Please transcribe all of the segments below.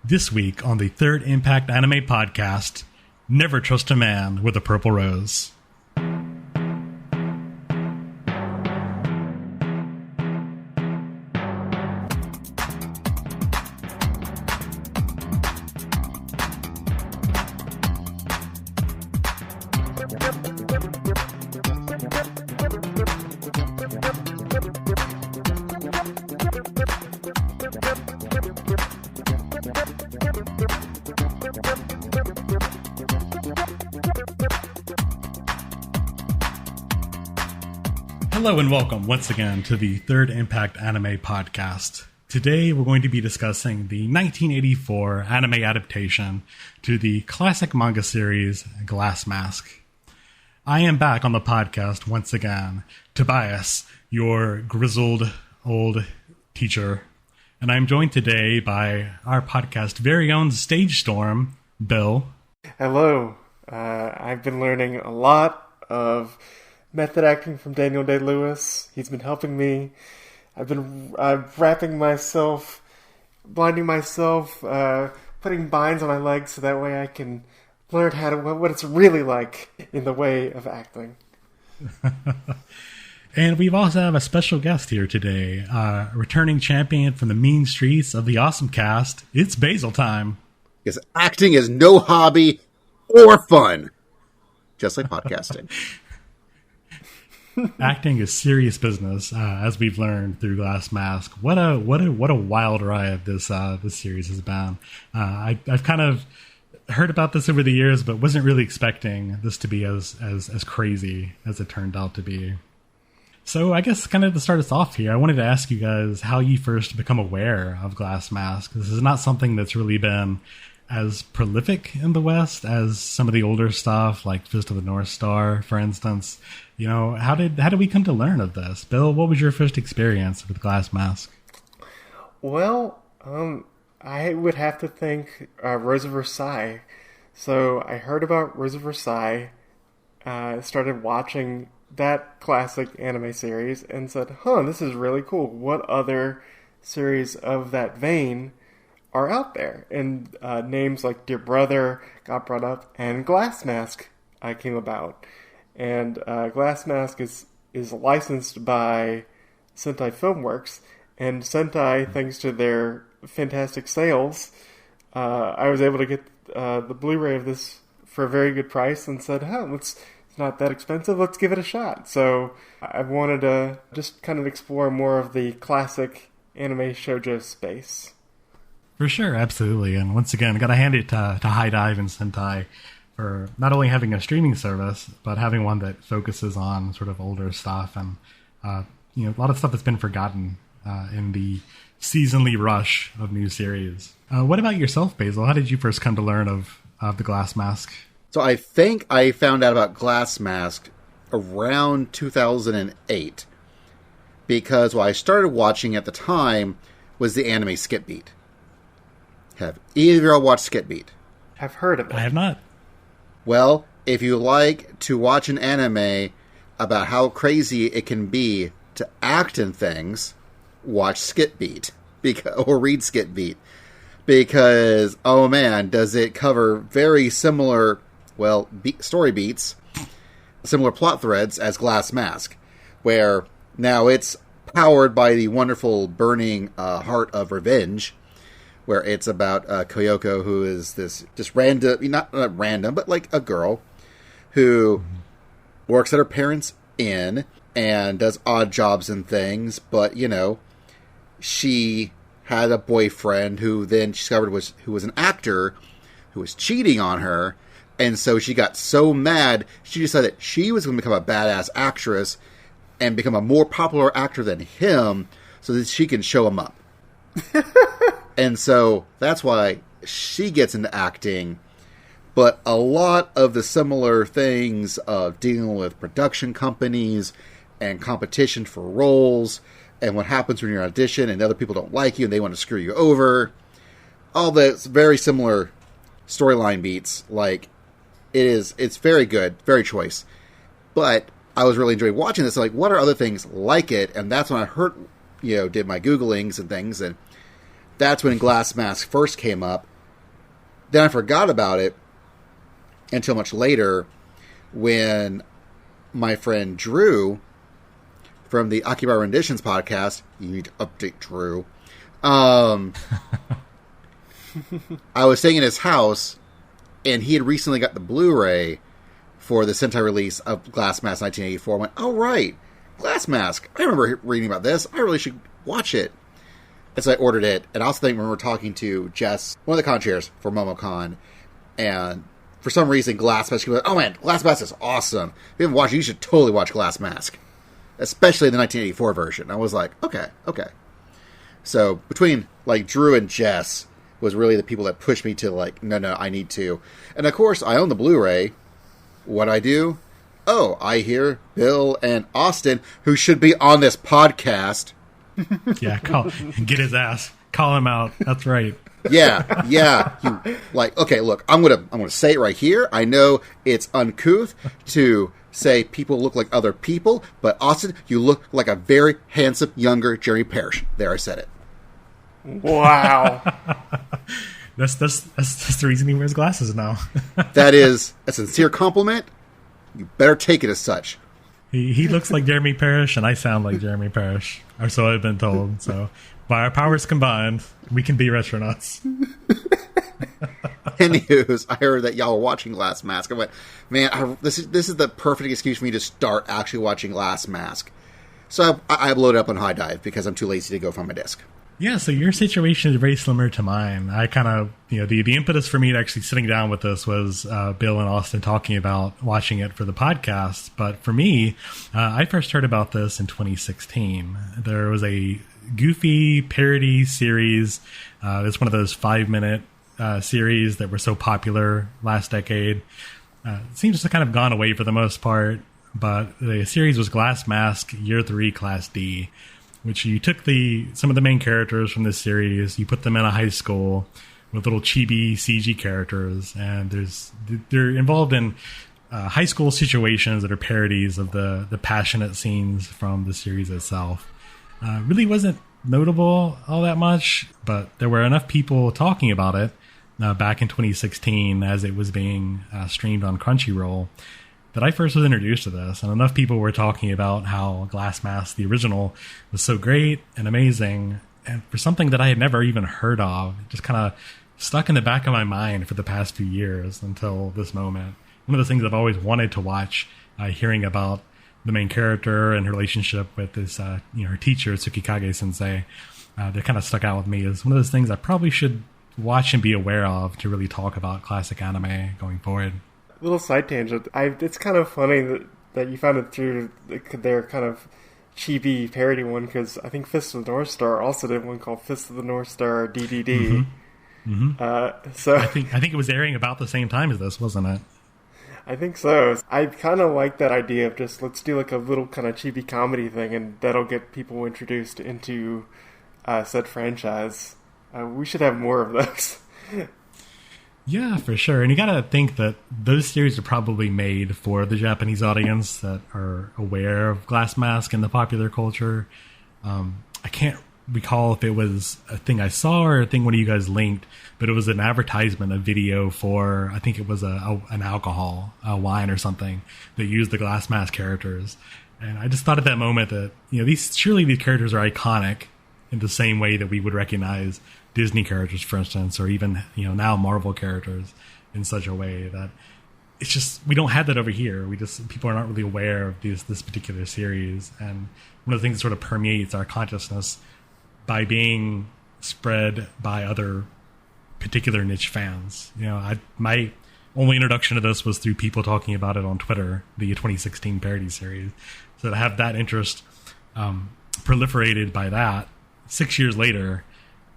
This week on the Third Impact Anime Podcast, Never Trust a Man with a Purple Rose. Hello and welcome once again to the Third Impact Anime Podcast. Today we're going to be discussing the 1984 anime adaptation to the classic manga series Glass Mask. I am back on the podcast once again, Tobias, your grizzled old teacher, and I'm joined today by our podcast very own Stage Storm, Bill. Hello. I've been learning a lot of method acting from Daniel Day-Lewis. He's been helping me. I've been wrapping myself, blinding myself, putting binds on my legs so that way I can learn what it's really like in the way of acting. And we've also have a special guest here today, a returning champion from the mean streets of the OSMCast. It's Basil time. Because acting is no hobby or fun, just like podcasting. Acting is serious business, as we've learned through Glass Mask. What a wild ride this series has been. I've kind of heard about this over the years, but wasn't really expecting this to be as crazy as it turned out to be. So I guess kind of to start us off here, I wanted to ask you guys how you first become aware of Glass Mask. This is not something that's really been as prolific in the West as some of the older stuff, like Fist of the North Star, for instance. You know, how did we come to learn of this? Bill, what was your first experience with Glass Mask? Well, I would have to think Rose of Versailles. So I heard about Rose of Versailles, started watching that classic anime series, and said, this is really cool. What other series of that vein are out there? And names like Dear Brother got brought up, and Glass Mask came about. And Glass Mask is licensed by Sentai Filmworks, and Sentai, thanks to their fantastic sales, I was able to get the Blu-ray of this for a very good price, and said, it's not that expensive, let's give it a shot. So I wanted to just kind of explore more of the classic anime shoujo space. For sure, absolutely. And once again, got to hand it to High Dive and Sentai for not only having a streaming service, but having one that focuses on sort of older stuff and a lot of stuff that's been forgotten in the seasonally rush of new series. What about yourself, Basil? How did you first come to learn of the Glass Mask? So I think I found out about Glass Mask around 2008, because what I started watching at the time was the anime Skip Beat. Have either of you all watched Skip Beat? I've heard of it. I have not. Well, if you like to watch an anime about how crazy it can be to act in things, watch Skip Beat or read Skip Beat, because oh man, does it cover very similar story beats, similar plot threads as Glass Mask, where now it's powered by the wonderful burning heart of revenge, where it's about Koyoko, who is this just random, not random, but like a girl who works at her parents' inn and does odd jobs and things, but, she had a boyfriend who then she discovered who was an actor who was cheating on her, and so she got so mad, she decided she was going to become a badass actress and become a more popular actor than him so that she can show him up. And so that's why she gets into acting. But a lot of the similar things of dealing with production companies and competition for roles and what happens when you're in an audition and other people don't like you and they want to screw you over. All that's very similar storyline beats. Like, it's very good, very choice. But I was really enjoying watching this. Like, what are other things like it? And that's when I heard, did my Googlings and things, and that's when Glass Mask first came up, Then I forgot about it until much later when my friend Drew from the Akiba Renditions podcast, you need to update Drew. I was staying in his house, and he had recently got the Blu-ray for the Sentai release of Glass Mask 1984. I went, oh, right, Glass Mask. I remember reading about this. I really should watch it. And so I ordered it. And I also think when we were talking to Jess, one of the con chairs for MomoCon, and for some reason, Glass Mask, she was like, oh man, Glass Mask is awesome. If you haven't watched it, you should totally watch Glass Mask. Especially the 1984 version. I was like, okay. So between like Drew and Jess was really the people that pushed me to like, no, I need to. And of course, I own the Blu-ray. What I do? Oh, I hear Bill and Austin, who should be on this podcast. Yeah, get his ass. Call him out. That's right. Yeah. You, like, okay, look, I'm gonna say it right here. I know it's uncouth to say people look like other people, but Austin, you look like a very handsome younger Jeremy Parrish. There, I said it. Wow. That's the reason he wears glasses now. That is a sincere compliment. You better take it as such. He looks like Jeremy Parrish, and I sound like Jeremy Parrish, or so I've been told. So, by our powers combined, we can be retronauts. Anywho, I heard that y'all were watching Glass Mask. I went, man, this is the perfect excuse for me to start actually watching Glass Mask. So I loaded up on High Dive because I'm too lazy to go find my disc. Yeah, so your situation is very similar to mine. I kind of, the impetus for me to actually sitting down with this was Bill and Austin talking about watching it for the podcast. But for me, I first heard about this in 2016. There was a goofy parody series. It's one of those 5-minute series that were so popular last decade. It seems to have kind of gone away for the most part. But the series was Glass Mask Year 3 Class D, which you took some of the main characters from this series, you put them in a high school with little chibi CG characters, and they're involved in high school situations that are parodies of the passionate scenes from the series itself. Really wasn't notable all that much, but there were enough people talking about it back in 2016 as it was being streamed on Crunchyroll that I first was introduced to this, and enough people were talking about how Glass Mask, the original, was so great and amazing, and for something that I had never even heard of, it just kind of stuck in the back of my mind for the past few years until this moment. One of the things I've always wanted to watch, hearing about the main character and her relationship with this, her teacher, Tsukikage Sensei, that kind of stuck out with me as one of those things I probably should watch and be aware of to really talk about classic anime going forward. Little side tangent. It's kind of funny that you found it through their kind of chibi parody one, because I think Fist of the North Star also did one called Fist of the North Star DDD. So I think it was airing about the same time as this, wasn't it? I think so. I kind of like that idea of just let's do like a little kind of chibi comedy thing, and that'll get people introduced into said franchise. We should have more of those. Yeah, for sure. And you got to think that those series are probably made for the Japanese audience that are aware of Glass Mask and the popular culture. I can't recall if it was a thing I saw or a thing one of you guys linked, but it was an advertisement, a video for, I think it was an alcohol, a wine or something that used the Glass Mask characters. And I just thought at that moment that, surely these characters are iconic in the same way that we would recognize Disney characters, for instance, or even, now Marvel characters in such a way that it's just, we don't have that over here. People are not really aware of this particular series. And one of the things that sort of permeates our consciousness by being spread by other particular niche fans. My only introduction to this was through people talking about it on Twitter, the 2016 parody series. So to have that interest proliferated by that 6 years later,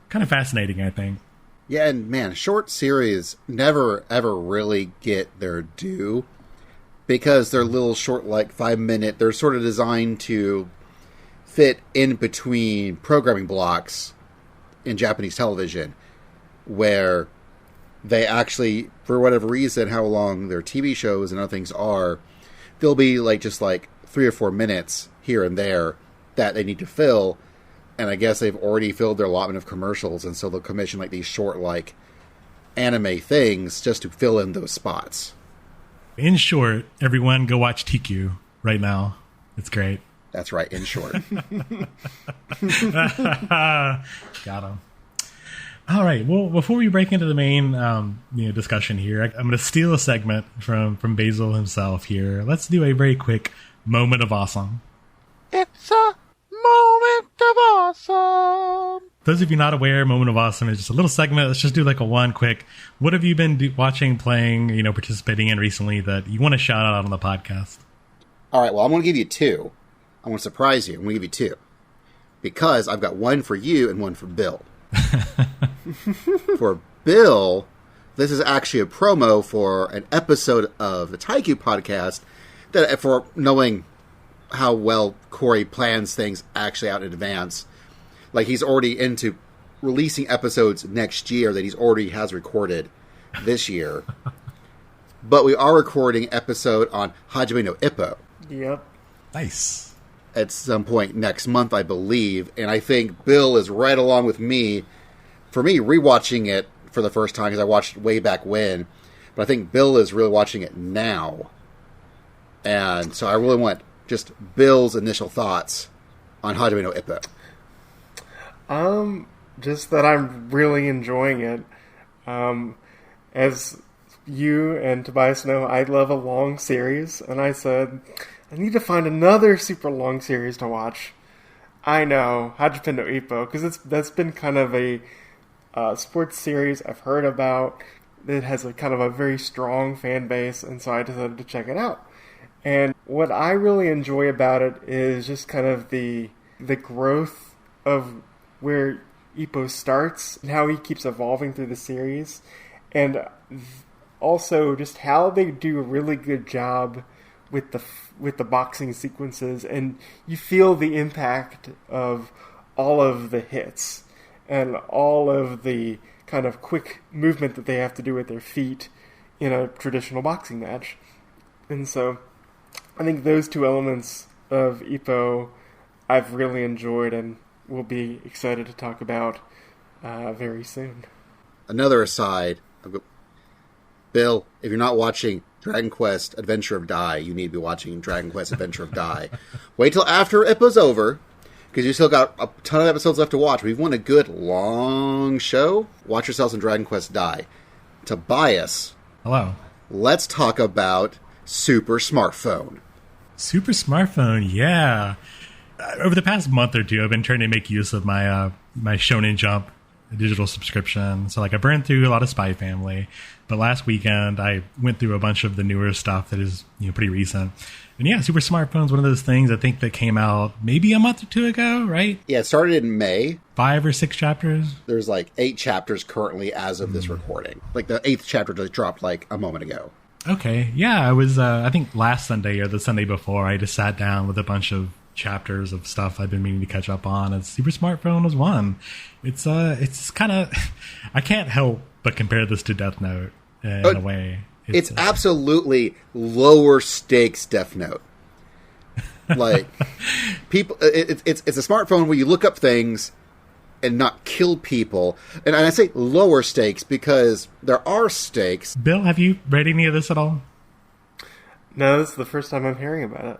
kind of fascinating, I think. Yeah, and man, short series never ever really get their due because they're little short, like 5-minute. They're sort of designed to fit in between programming blocks in Japanese television, where they actually, for whatever reason, how long their TV shows and other things are, they'll be just 3 or 4 minutes here and there that they need to fill. And I guess they've already filled their allotment of commercials, and so they'll commission these short, anime things just to fill in those spots. In short, everyone go watch TQ right now. It's great. That's right, in short. Got him. All right. Well, before we break into the main discussion here, I'm going to steal a segment from Basil himself here. Let's do a very quick moment of awesome. It's a moment of awesome. Those of you not aware, moment of awesome is just a little segment. Let's just do like a one quick. What have you been watching, playing, participating in recently that you want to shout out on the podcast? All right. Well, I'm going to give you two. I want to surprise you. I'm going to give you two because I've got one for you and one for Bill. For Bill, this is actually a promo for an episode of the Taiku podcast that, for knowing how well Corey plans things actually out in advance, like he's already into releasing episodes next year that he's already has recorded this year. But we are recording episode on Hajime no Ippo. Yep. Nice. At some point next month, I believe. And I think Bill is right along with me. For me, rewatching it for the first time, because I watched it way back when. But I think Bill is really watching it now. And so I really want just Bill's initial thoughts on Hajime no Ippo. Just that I'm really enjoying it. As you and Tobias know, I love a long series. And I said, I need to find another super long series to watch. I know, Hajime no Ippo, because that's been kind of a sports series I've heard about. It has a kind of a very strong fan base, and so I decided to check it out. And what I really enjoy about it is just kind of the growth of where Ippo starts and how he keeps evolving through the series, and also just how they do a really good job with the boxing sequences, and you feel the impact of all of the hits and all of the kind of quick movement that they have to do with their feet in a traditional boxing match. And so I think those two elements of Ippo I've really enjoyed and will be excited to talk about very soon. Another aside, Bill, if you're not watching Dragon Quest Adventure of Dai, you need to be watching Dragon Quest Adventure of Dai. Wait till after Ippo's over, because you still got a ton of episodes left to watch. We've won a good long show. Watch yourselves in Dragon Quest Dai. Tobias. Hello. Let's talk about Super Smartphone. Super Smartphone, yeah. Over the past month or two, I've been trying to make use of my my Shonen Jump digital subscription. So, I burned through a lot of Spy Family, but last weekend I went through a bunch of the newer stuff that is pretty recent. And yeah, Super Smartphone is one of those things I think that came out maybe a month or two ago, right? Yeah, it started in May. 5 or 6 chapters. There's 8 chapters currently as of this recording. The 8th chapter just dropped a moment ago. Okay, yeah, I was, I think last Sunday or the Sunday before, I just sat down with a bunch of chapters of stuff I've been meaning to catch up on, and Super Smartphone was one. It's kind of, I can't help but compare this to Death Note in a way. It's absolutely lower stakes Death Note. People, it's a smartphone where you look up things and not kill people. And I say lower stakes because there are stakes. Bill, have you read any of this at all? No, this is the first time I'm hearing about it.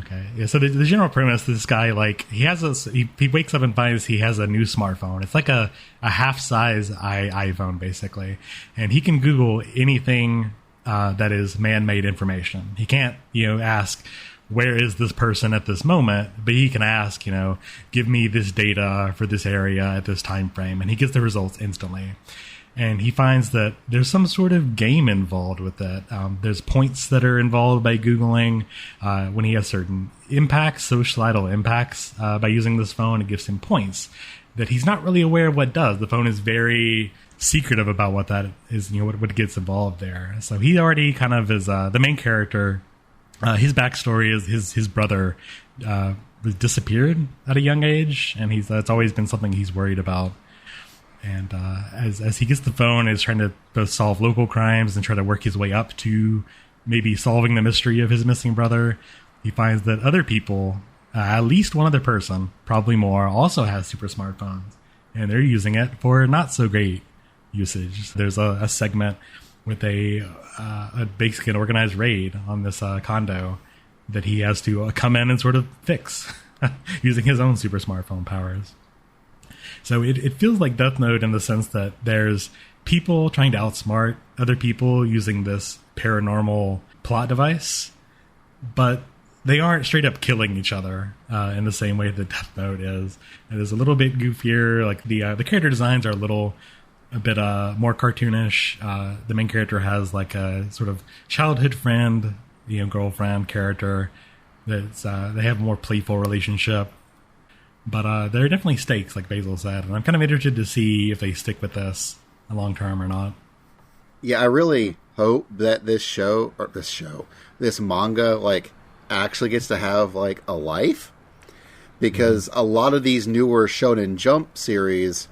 Okay, yeah. So the general premise, this guy, he wakes up and finds he has a new smartphone. It's like a half-size iPhone, basically. And he can Google anything that is man-made information. He can't, ask, where is this person at this moment? But he can ask, give me this data for this area at this time frame. And he gets the results instantly. And he finds that there's some sort of game involved with that. There's points that are involved by Googling when he has certain impacts, societal impacts. By using this phone, it gives him points that he's not really aware of what does. The phone is very secretive about what that is, what gets involved there. So he already kind of is the main character. His backstory is his brother was disappeared at a young age, and that's always been something he's worried about. And as he gets the phone, is trying to both solve local crimes and try to work his way up to maybe solving the mystery of his missing brother, he finds that other people, at least one other person, probably more, also has super smartphones. And they're using it for not so great, usage. There's a segment with a basically an organized raid on this condo that he has to come in and sort of fix using his own super smartphone powers. So it feels like Death Note in the sense that there's people trying to outsmart other people using this paranormal plot device, but they aren't straight up killing each other in the same way that Death Note is. It is a little bit goofier. Like the character designs are a bit more cartoonish. The main character has like a sort of childhood friend, girlfriend character. That's they have a more playful relationship. But there are definitely stakes, like Basil said, and I'm kind of interested to see if they stick with this long term or not. Yeah, I really hope that this manga, like, actually gets to have, like, a life. Because a lot of these newer Shonen Jump series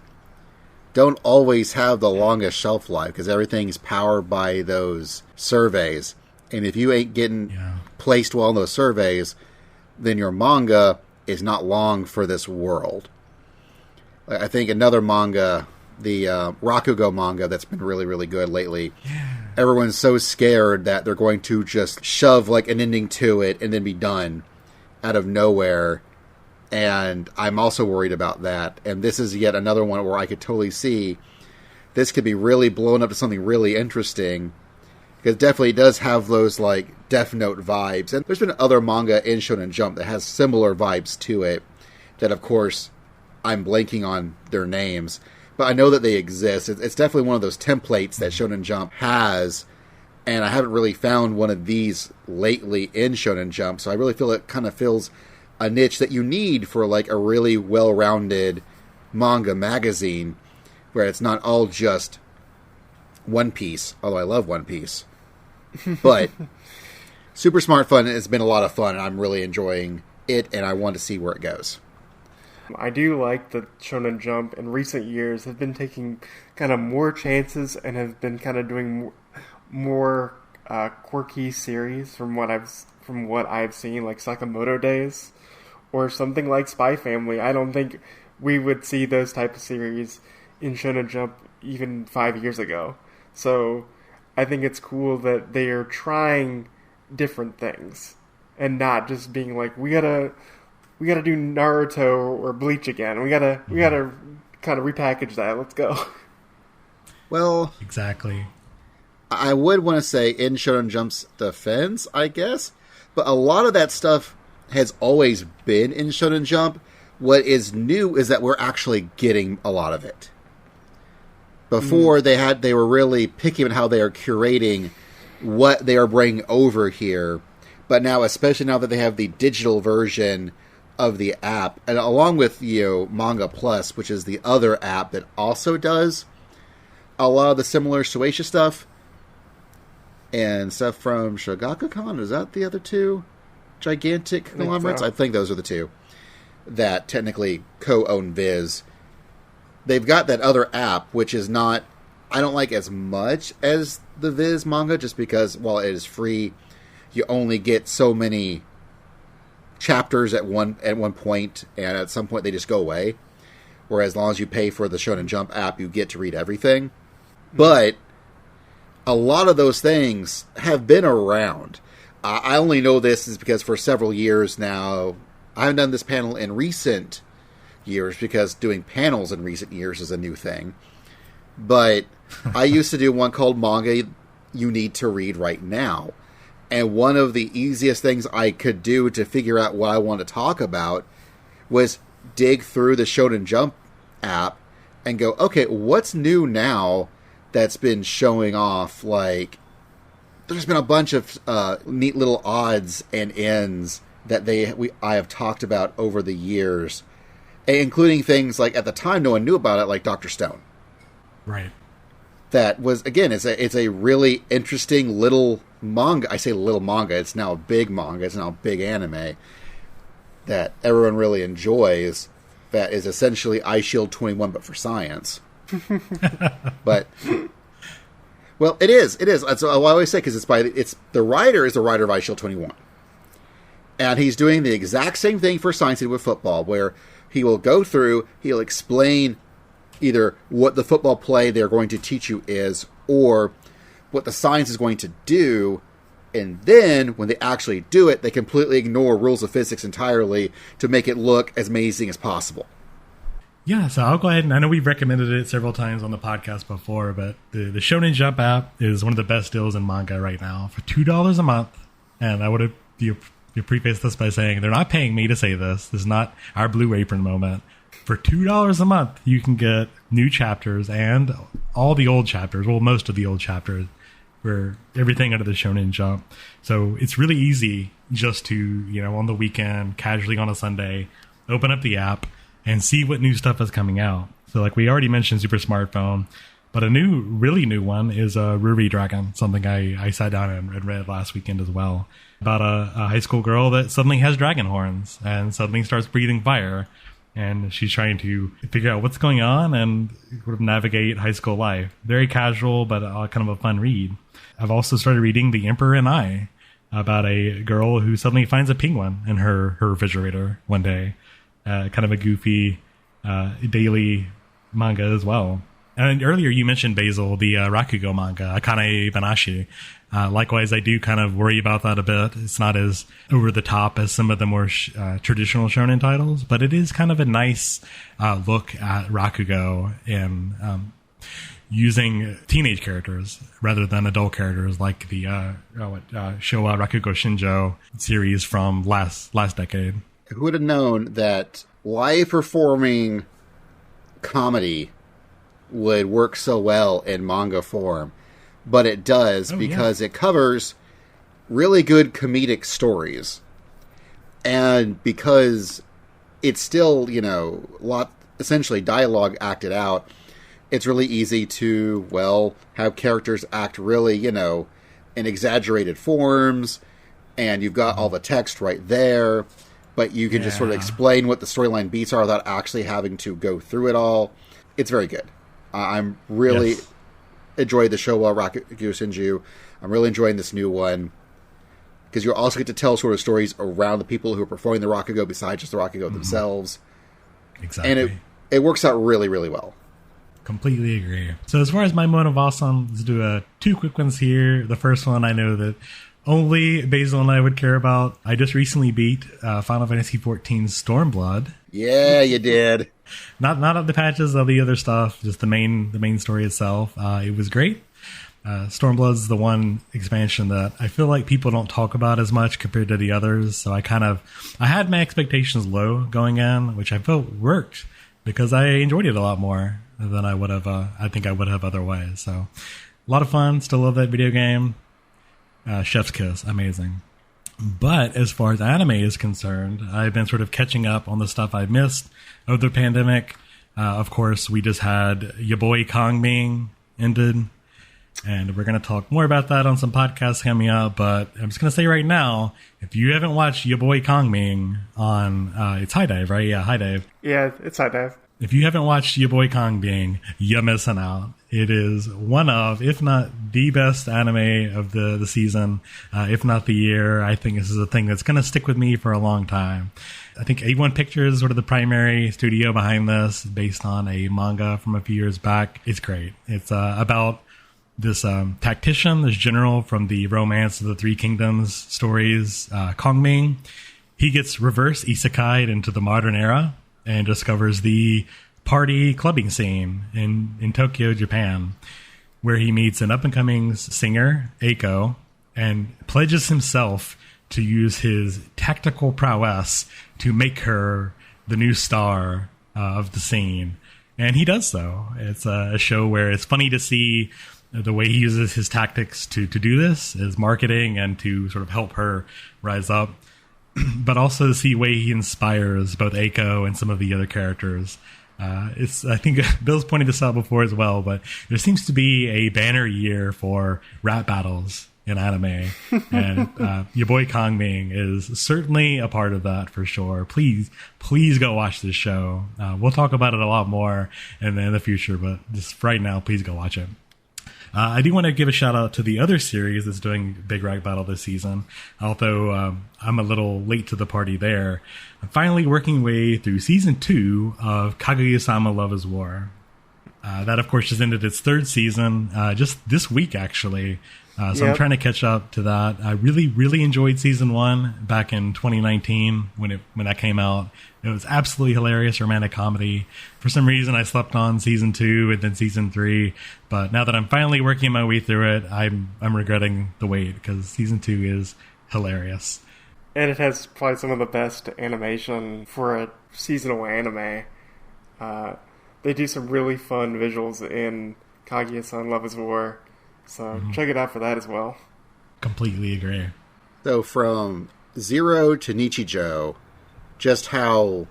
don't always have the longest shelf life, because everything's powered by those surveys. And if you ain't getting placed well in those surveys, then your manga is not long for this world. I think another manga, the Rakugo manga that's been really, really good lately, everyone's so scared that they're going to just shove like an ending to it and then be done out of nowhere. And I'm also worried about that. And this is yet another one where I could totally see this could be really blown up to something really interesting. Because it definitely does have those, like, Death Note vibes. And there's been other manga in Shonen Jump that has similar vibes to it. That, of course, I'm blanking on their names. But I know that they exist. It's definitely one of those templates that Shonen Jump has. And I haven't really found one of these lately in Shonen Jump. So I really feel it kind of fills a niche that you need for, like, a really well-rounded manga magazine. Where it's not all just One Piece. Although I love One Piece. But Super Smart Fun has been a lot of fun, and I'm really enjoying it, and I want to see where it goes. I do like that Shonen Jump in recent years have been taking kind of more chances and have been kind of doing more quirky series from what I've seen, like Sakamoto Days or something like Spy Family. I don't think we would see those type of series in Shonen Jump even 5 years ago. So I think it's cool that they are trying different things and not just being like, we gotta do Naruto or Bleach again. We gotta kind of repackage that. Let's go. Well, exactly. I would want to say in Shonen Jump's defense, I guess, but a lot of that stuff has always been in Shonen Jump. What is new is that we're actually getting a lot of it. Before they were really picky on how they are curating what they are bringing over here. But now, especially now that they have the digital version of the app, and along with Manga Plus, which is the other app that also does a lot of the similar Shueisha stuff and stuff from Shogakukan. Is that the other two gigantic conglomerates? I think those are the two that technically co-own Viz. They've got that other app, which is not, I don't like as much as the Viz manga, just because while it is free, you only get so many chapters at one point, and at some point they just go away. Whereas as long as you pay for the Shonen Jump app, you get to read everything. But a lot of those things have been around. I only know this is because for several years now, I haven't done this panel in recent years because doing panels in recent years is a new thing. But I used to do one called Manga You Need to Read Right Now. And one of the easiest things I could do to figure out what I want to talk about was dig through the Shonen Jump app and go, okay, what's new now that's been showing off? Like, there's been a bunch of neat little odds and ends that I have talked about over the years, including things like at the time no one knew about it, like Dr. Stone. Right. That was, again, it's a really interesting little manga. I say little manga. It's now a big manga. It's now a big anime that everyone really enjoys. That is essentially Eye Shield 21, but for science. But well, it is. That's what I always say, because it's the writer is the writer of Eye Shield 21, and he's doing the exact same thing for science he did with football, where he will go through, he'll explain either what the football play they're going to teach you is, or what the science is going to do. And then, when they actually do it, they completely ignore rules of physics entirely to make it look as amazing as possible. Yeah, so I'll go ahead, and I know we've recommended it several times on the podcast before, but the Shonen Jump app is one of the best deals in manga right now for $2 a month. And I would have you preface this by saying they're not paying me to say this. This is not our Blue Apron moment. For $2 a month, you can get new chapters and all the old chapters, well, most of the old chapters, for everything under the Shonen Jump. So it's really easy just to, on the weekend, casually on a Sunday, open up the app and see what new stuff is coming out. So like we already mentioned Super Smartphone, but a really new one is Ruri Dragon, something I sat down and read last weekend as well, about a high school girl that suddenly has dragon horns and suddenly starts breathing fire. And she's trying to figure out what's going on and sort of navigate high school life. Very casual, but kind of a fun read. I've also started reading The Emperor and I, about a girl who suddenly finds a penguin in her refrigerator one day. Kind of a goofy daily manga as well. And earlier you mentioned Basil, the Rakugo manga, Akane Banashi. Likewise, I do kind of worry about that a bit. It's not as over the top as some of the more traditional shonen titles, but it is kind of a nice look at Rakugo and using teenage characters rather than adult characters like the Showa Rakugo Shinjo series from last decade. Who would have known that live-performing comedy would work so well in manga form? But it does, because it covers really good comedic stories. And because it's still, essentially dialogue acted out, it's really easy to, have characters act really, in exaggerated forms, and you've got all the text right there, but you can just sort of explain what the storyline beats are without actually having to go through it all. It's very good. I'm really enjoyed the Showa Rakugo Shinju. I'm really enjoying this new one, because you also get to tell sort of stories around the people who are performing the Rakugo besides just the Rakugo themselves. Exactly. And it works out really, really well. Completely agree. So as far as my moment of awesome, let's do two quick ones here. The first one I know that only Basil and I would care about. I just recently beat Final Fantasy XIV Stormblood. Yeah, you did. Not of the patches, of the other stuff, just the main story itself. It was great. Stormblood's the one expansion that I feel like people don't talk about as much compared to the others. So I had my expectations low going in, which I felt worked because I enjoyed it a lot more than I would have. I think I would have otherwise. So a lot of fun. Still love that video game. Chef's kiss, amazing. But as far as anime is concerned, I've been sort of catching up on the stuff I missed of the pandemic. Of course, we just had your boy Kong being ended, and we're going to talk more about that on some podcasts coming up. But I'm just going to say right now, if you haven't watched your boy Kong being on, it's High Dive, right? Yeah, High Dive. Yeah, it's High Dive. If you haven't watched your boy Kong being, you're missing out. It is one of, if not the best anime of the season, if not the year. I think this is a thing that's going to stick with me for a long time. I think A1 Pictures is sort of the primary studio behind this, based on a manga from a few years back. It's great. It's about this tactician, this general from the Romance of the Three Kingdoms stories, Kongming. He gets reverse isekai'd into the modern era and discovers the party clubbing scene in Tokyo, Japan, where he meets an up-and-coming singer, Eiko, and pledges himself to use his tactical prowess to make her the new star of the scene. And he does so. It's a show where it's funny to see the way he uses his tactics to do this, his marketing, and to sort of help her rise up. But also to see the way he inspires both Eiko and some of the other characters. I think Bill's pointed this out before as well, but there seems to be a banner year for rap battles in anime. And your boy Kongming is certainly a part of that for sure. Please go watch this show. We'll talk about it a lot more in the future, but just right now, please go watch it. I do want to give a shout out to the other series that's doing Big Rag Battle this season, although I'm a little late to the party there. I'm finally working way through season 2 of Kaguya-sama Love is War. That, of course, just ended its third season just this week, actually. So I'm trying to catch up to that. I really, really enjoyed season 1 back in 2019 when that came out. It was absolutely hilarious romantic comedy. For some reason, I slept on season 2 and then season 3. But now that I'm finally working my way through it, I'm regretting the wait because season 2 is hilarious. And it has probably some of the best animation for a seasonal anime. They do some really fun visuals in Kaguya-san Love is War. So check it out for that as well. Completely agree. So from Zero to Nichijou, just how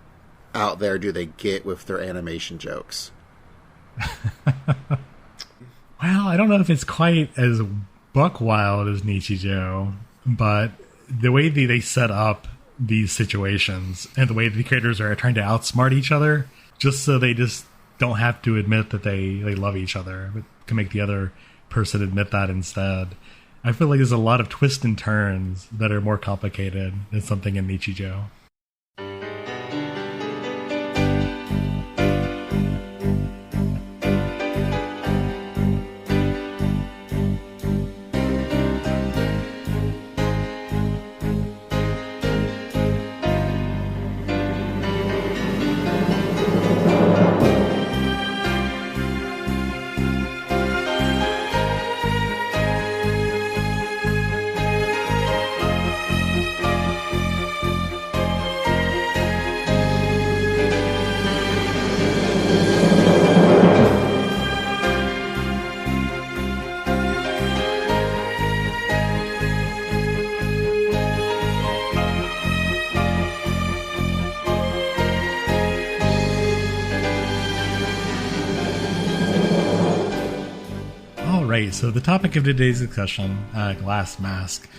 out there do they get with their animation jokes? Well, I don't know if it's quite as buck wild as Nichijou, but the way they set up these situations and the way the creators are trying to outsmart each other, just so they just don't have to admit that they love each other, but can make the other person admit that instead. I feel like there's a lot of twists and turns that are more complicated than something in Nichijou. Right, so the topic of today's discussion, Glass Mask.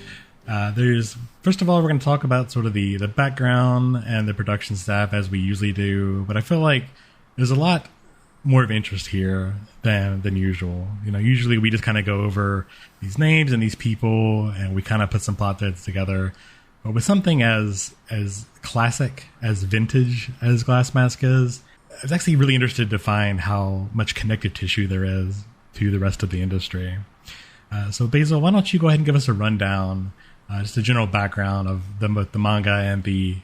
First of all, we're going to talk about sort of the background and the production staff as we usually do, but I feel like there's a lot more of interest here than usual. Usually we just kind of go over these names and these people, and we kind of put some plot threads together. But with something as classic, as vintage as Glass Mask is, I was actually really interested to find how much connective tissue there is to the rest of the industry. So Basil, why don't you go ahead and give us a rundown, just a general background of both the manga and the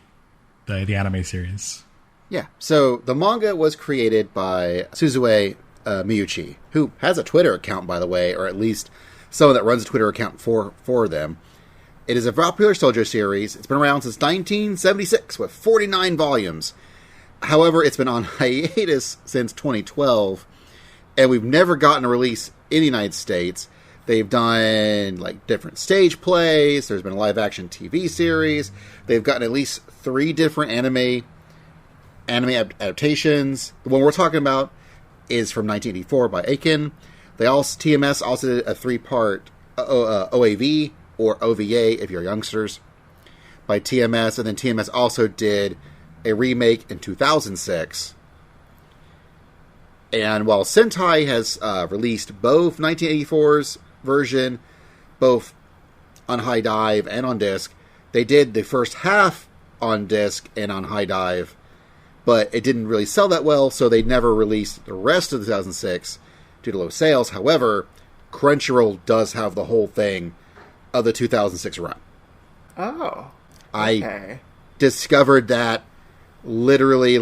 anime series. Yeah, so the manga was created by Suzue Miyuchi, who has a Twitter account, by the way, or at least someone that runs a Twitter account for them. It is a popular soldier series. It's been around since 1976 with 49 volumes. However, it's been on hiatus since 2012, and we've never gotten a release in the United States. They've done different stage plays. There's been a live-action TV series. They've gotten at least 3 different anime adaptations. The one we're talking about is from 1984 by Aiken. TMS also did a 3-part OAV, or OVA if you're youngsters, by TMS. And then TMS also did a remake in 2006. And while Sentai has released both 1984's version, both on High Dive and on disc, they did the first half on disc and on High Dive, but it didn't really sell that well, so they never released the rest of 2006 due to low sales. However, Crunchyroll does have the whole thing of the 2006 run. Oh. I discovered that literally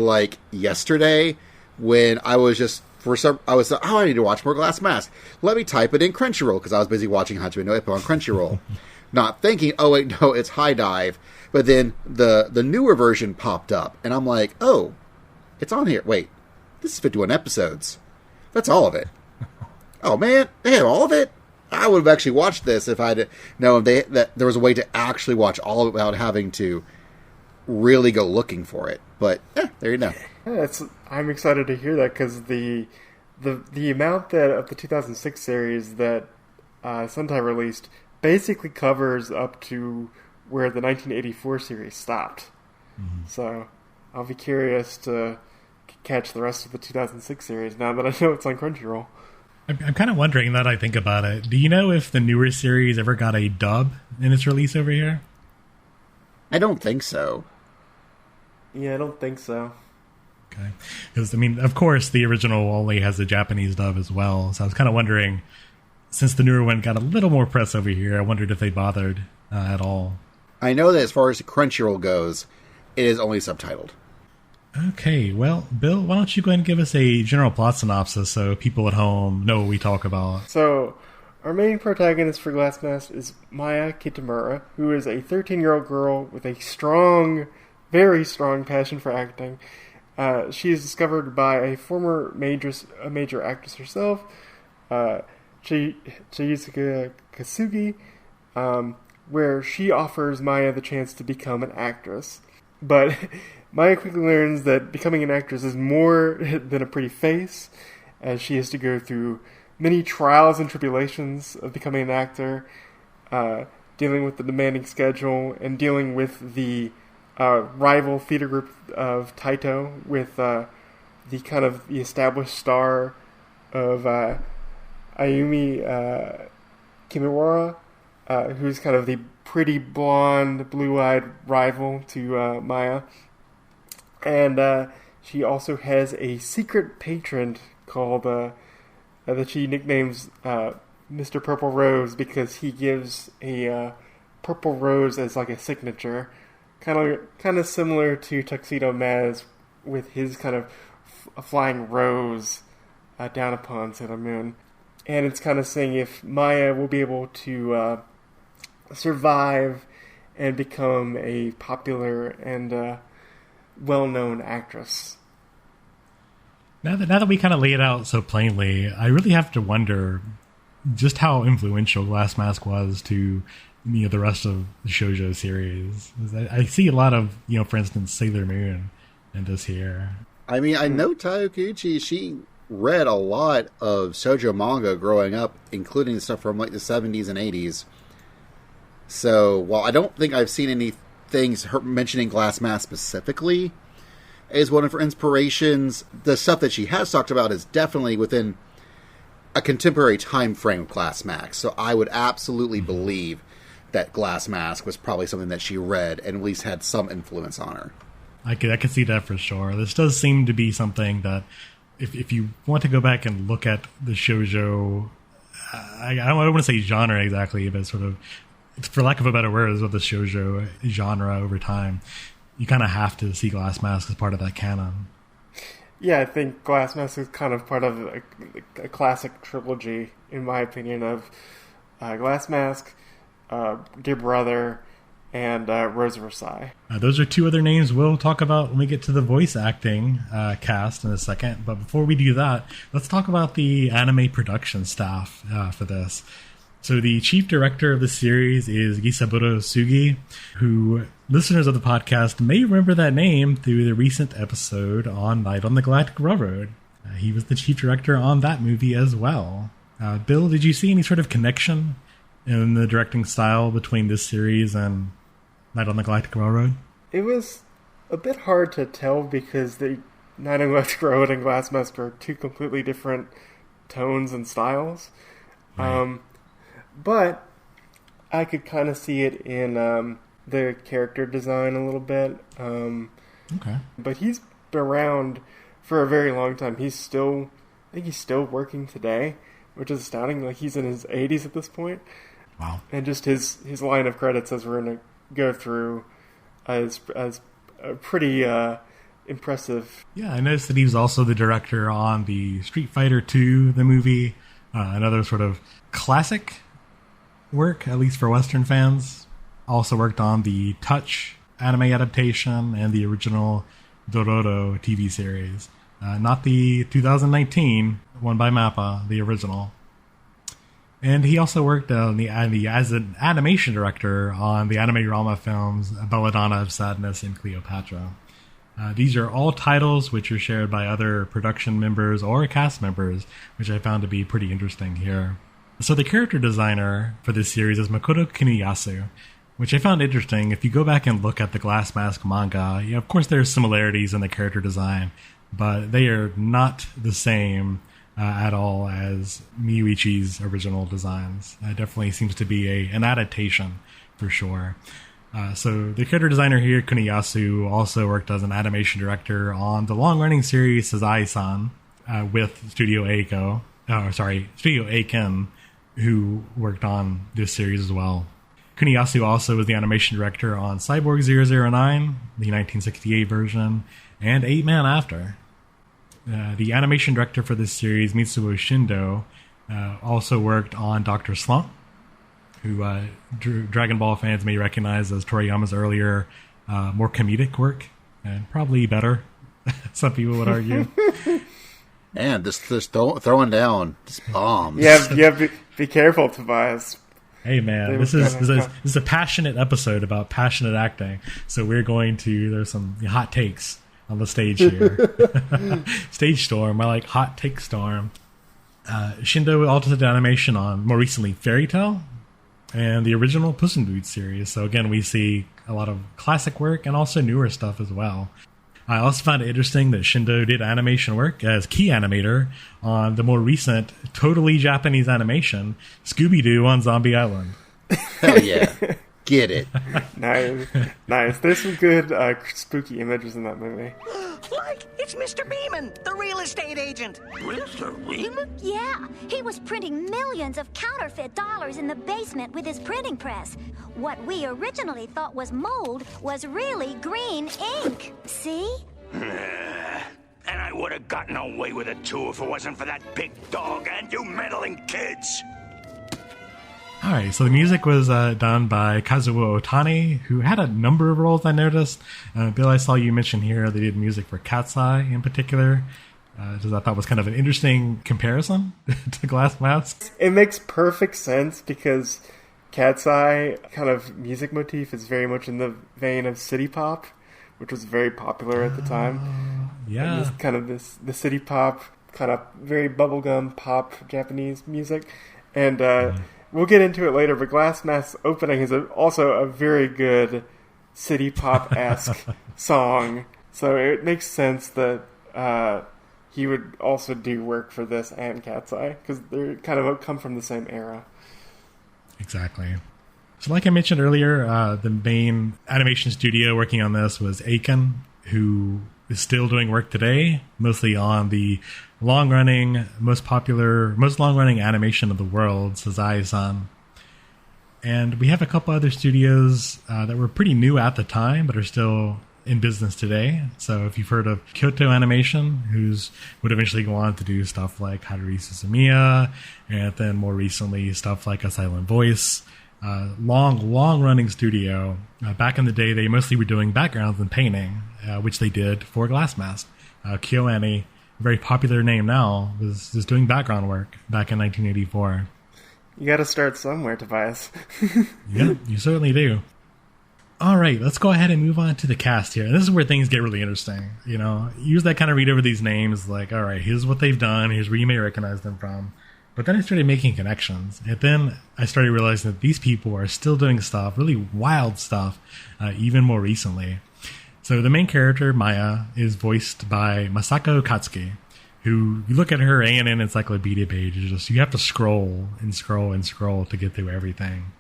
yesterday, when I was just, I need to watch more Glass Mask. Let me type it in Crunchyroll, because I was busy watching Hajime no Ippo on Crunchyroll. Not thinking, oh wait, no, it's High Dive. But then the newer version popped up, and I'm like, oh, it's on here. Wait, this is 51 episodes. That's all of it. Oh man, they have all of it? I would have actually watched this if I'd known that there was a way to actually watch all of it without having to really go looking for it. But there you go. Yeah, I'm excited to hear that, because the amount of the 2006 series that Sentai released basically covers up to where the 1984 series stopped. Mm-hmm. So I'll be curious to catch the rest of the 2006 series now that I know it's on Crunchyroll. I'm kind of wondering that I think about it. Do you know if the newer series ever got a dub in its release over here? I don't think so. Yeah, I don't think so. Okay. Because, I mean, of course, the original only has a Japanese dub as well. So I was kind of wondering, since the newer one got a little more press over here, I wondered if they bothered at all. I know that as far as Crunchyroll goes, it is only subtitled. Okay, well, Bill, why don't you go ahead and give us a general plot synopsis so people at home know what we talk about. So, our main protagonist for Glass Mask is Maya Kitamura, who is a 13-year-old girl with a strong, very strong passion for acting. She is discovered by a former major actress herself, Chiyusuke Kasugi, where she offers Maya the chance to become an actress. But Maya quickly learns that becoming an actress is more than a pretty face, as she has to go through many trials and tribulations of becoming an actor, dealing with the demanding schedule, and dealing with the rival theater group of Taito, with the established star of Ayumi Kimiwara, who's kind of the pretty blonde, blue-eyed rival to Maya. And she also has a secret patron called that she nicknames Mr. Purple Rose, because he gives a purple rose as like a signature, kind of similar to Tuxedo Maz with his kind of flying rose down upon Sailor Moon. And it's kind of saying if Maya will be able to survive and become a popular and well-known actress. Now that we kind of lay it out so plainly, I really have to wonder just how influential Glass Mask was to the rest of the shoujo series. I see a lot of, for instance, Sailor Moon in this here. I mean, I know Taikuchi, she read a lot of shoujo manga growing up, including stuff from like the 70s and 80s. So, while I don't think I've seen any things her mentioning Glass Mask specifically as one of her inspirations, the stuff that she has talked about is definitely within a contemporary time frame of Glass Mask. So I would absolutely believe that Glass Mask was probably something that she read and at least had some influence on her. I could see that for sure. This does seem to be something that if you want to go back and look at the shoujo, I don't want to say genre exactly, but sort of, for lack of a better word, is what the shoujo genre over time, you kind of have to see Glass Mask as part of that canon. Yeah, I think Glass Mask is kind of part of a classic trilogy, in my opinion, of Glass Mask, Dear Brother, and Rose of Versailles. Those are two other names we'll talk about when we get to the voice acting cast in a second. But before we do that, let's talk about the anime production staff for this. So the chief director of the series is Gisaburo Sugi, who listeners of the podcast may remember that name through the recent episode on Night on the Galactic Railroad. He was the chief director on that movie as well. Bill, did you see any sort of connection in the directing style between this series and Night on the Galactic Railroad? It was a bit hard to tell because the Night on the Galactic Railroad and Glass Mask are two completely different tones and styles. Right. But I could kind of see it in the character design a little bit. Okay. But he's been around for a very long time. I think he's still working today, which is astounding. Like, he's in his 80s at this point. Wow. And just his line of credits, as we're going to go through, is pretty impressive. Yeah, I noticed that he was also the director on the Street Fighter II, the movie, another sort of classic work, at least for Western fans. Also worked on the Touch anime adaptation and the original Dororo TV series. Not the 2019 one by Mappa, the original. And he also worked as an animation director on the anime drama films Belladonna of Sadness and Cleopatra. These are all titles which are shared by other production members or cast members, which I found to be pretty interesting here. So the character designer for this series is Makoto Kuniyasu, which I found interesting. If you go back and look at the Glass Mask manga, of course there's similarities in the character design, but they are not the same at all as Miyuichi's original designs. It definitely seems to be an adaptation for sure. So the character designer here, Kuniyasu, also worked as an animation director on the long-running series Sazai-san with Studio Aiken, who worked on this series as well. Kuniyasu also was the animation director on Cyborg 009, the 1968 version, and 8 Man After. The animation director for this series, Mitsuo Shindo, also worked on Dr. Slump, who Dragon Ball fans may recognize as Toriyama's earlier, more comedic work, and probably better, some people would argue. And just throwing down just bombs. Yeah, be careful, Tobias. Hey man, this is a passionate episode about passionate acting, so there's some hot takes on the stage here. Stage storm, I like hot take storm. Shindo also did animation on, more recently, Fairy Tail and the original Puss in Boots series. So again, we see a lot of classic work and also newer stuff as well. I also found it interesting that Shindo did animation work as key animator on the more recent, totally Japanese animation, Scooby-Doo on Zombie Island. Hell yeah. Get it. Nice. There's some good spooky images in that movie. Like, it's Mr. Beeman, the real estate agent. Mr. Beeman? Yeah, he was printing millions of counterfeit dollars in the basement with his printing press. What we originally thought was mold was really green ink. See? And I would have gotten away with it too if it wasn't for that big dog and you meddling kids. Alright, so the music was done by Kazuo Otani, who had a number of roles I noticed. Bill, I saw you mention here they did music for Cat's Eye in particular. Which I thought was kind of an interesting comparison to Glass Mask. It makes perfect sense because Cat's Eye kind of music motif is very much in the vein of city pop, which was very popular at the time. Yeah. And the city pop, kind of very bubblegum pop Japanese music. And we'll get into it later, but Glass Mask's opening is also a very good city pop-esque song. So it makes sense that he would also do work for this and Cat's Eye, because they kind of come from the same era. Exactly. So like I mentioned earlier, the main animation studio working on this was Aiken, who is still doing work today, mostly on the most long-running animation of the world, Sazai-san. And we have a couple other studios that were pretty new at the time, but are still in business today. So if you've heard of Kyoto Animation, would eventually go on to do stuff like Haruhi Suzumiya, and then more recently stuff like A Silent Voice. Long-running studio. Back in the day, they mostly were doing backgrounds and painting, which they did for Glass Mask. KyoAni, a very popular name now, was doing background work back in 1984. You got to start somewhere, Tobias. Yeah, you certainly do. All right, let's go ahead and move on to the cast here. And this is where things get really interesting. Usually I kind of read over these names like, all right, here's what they've done, here's where you may recognize them from. But then I started making connections. And then I started realizing that these people are still doing stuff, really wild stuff, even more recently. So the main character, Maya, is voiced by Masako Katsuki, who, you look at her ANN encyclopedia page, you have to scroll and scroll and scroll to get through everything.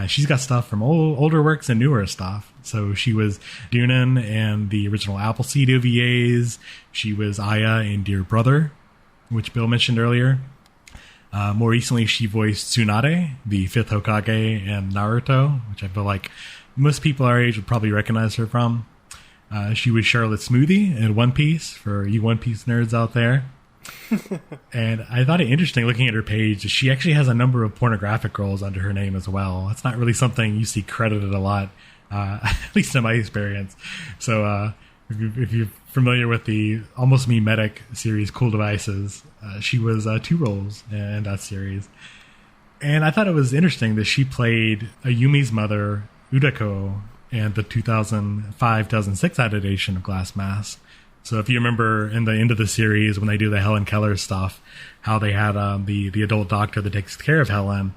She's got stuff from older works and newer stuff. So she was Dunan in the original Appleseed OVAs. She was Aya in Dear Brother, which Bill mentioned earlier. More recently, she voiced Tsunade, the fifth Hokage, in Naruto, which I feel like most people our age would probably recognize her from. She was Charlotte Smoothie in One Piece, for you One Piece nerds out there. And I thought it interesting looking at her page. She actually has a number of pornographic roles under her name as well. It's not really something you see credited a lot, at least in my experience. So if you're familiar with the almost memetic series Cool Devices, she was 2 roles in that series. And I thought it was interesting that she played Ayumi's mother, Udako, in the 2005-2006 adaptation of Glass Mask. So if you remember in the end of the series when they do the Helen Keller stuff, how they had the adult doctor that takes care of Helen,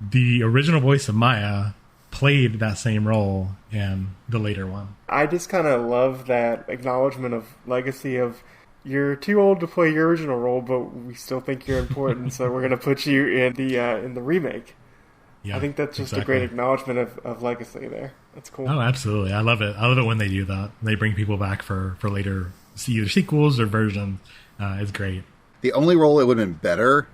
the original voice of Maya played that same role in the later one. I just kind of love that acknowledgement of legacy of, you're too old to play your original role, but we still think you're important, so we're going to put you in the remake. Yeah, I think that's just a great acknowledgement of legacy there. That's cool. Oh, absolutely. I love it. I love it when they do that. They bring people back for later either sequels or versions. It's great. The only role it would have been better,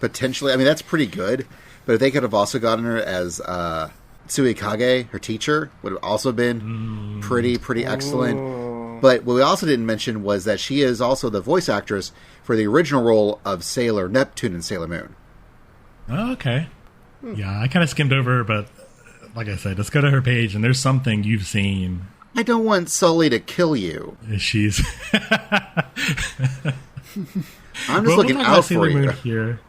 potentially, I mean, that's pretty good, but if they could have also gotten her as Tsuikage, her teacher, would have also been pretty excellent. Ooh. But what we also didn't mention was that she is also the voice actress for the original role of Sailor Neptune in Sailor Moon. Oh, okay. Yeah, I kind of skimmed over her, but like I said, let's go to her page, and there's something you've seen. I don't want Sully to kill you. She's... I'm just looking out for you. Here.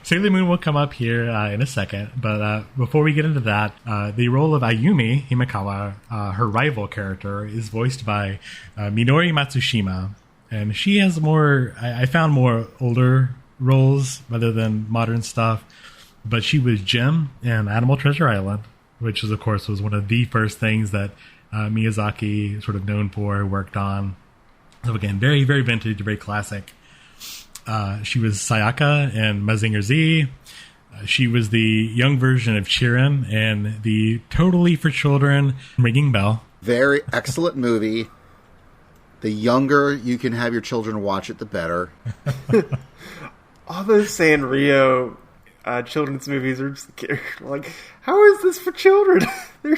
Sailor Moon will come up here in a second, but before we get into that, the role of Ayumi Himekawa, her rival character, is voiced by Minori Matsushima, and she has more, I found more older roles rather than modern stuff, but she was Jim in Animal Treasure Island, which is, of course, was one of the first things that Miyazaki sort of known for, worked on. So again, very, very vintage, very classic. She was Sayaka in Mazinger Z. She was the young version of Chirin in the totally for children Ringing Bell. Very excellent movie. The younger you can have your children watch it, the better. All those Sanrio children's movies are just like, how is this for children? they're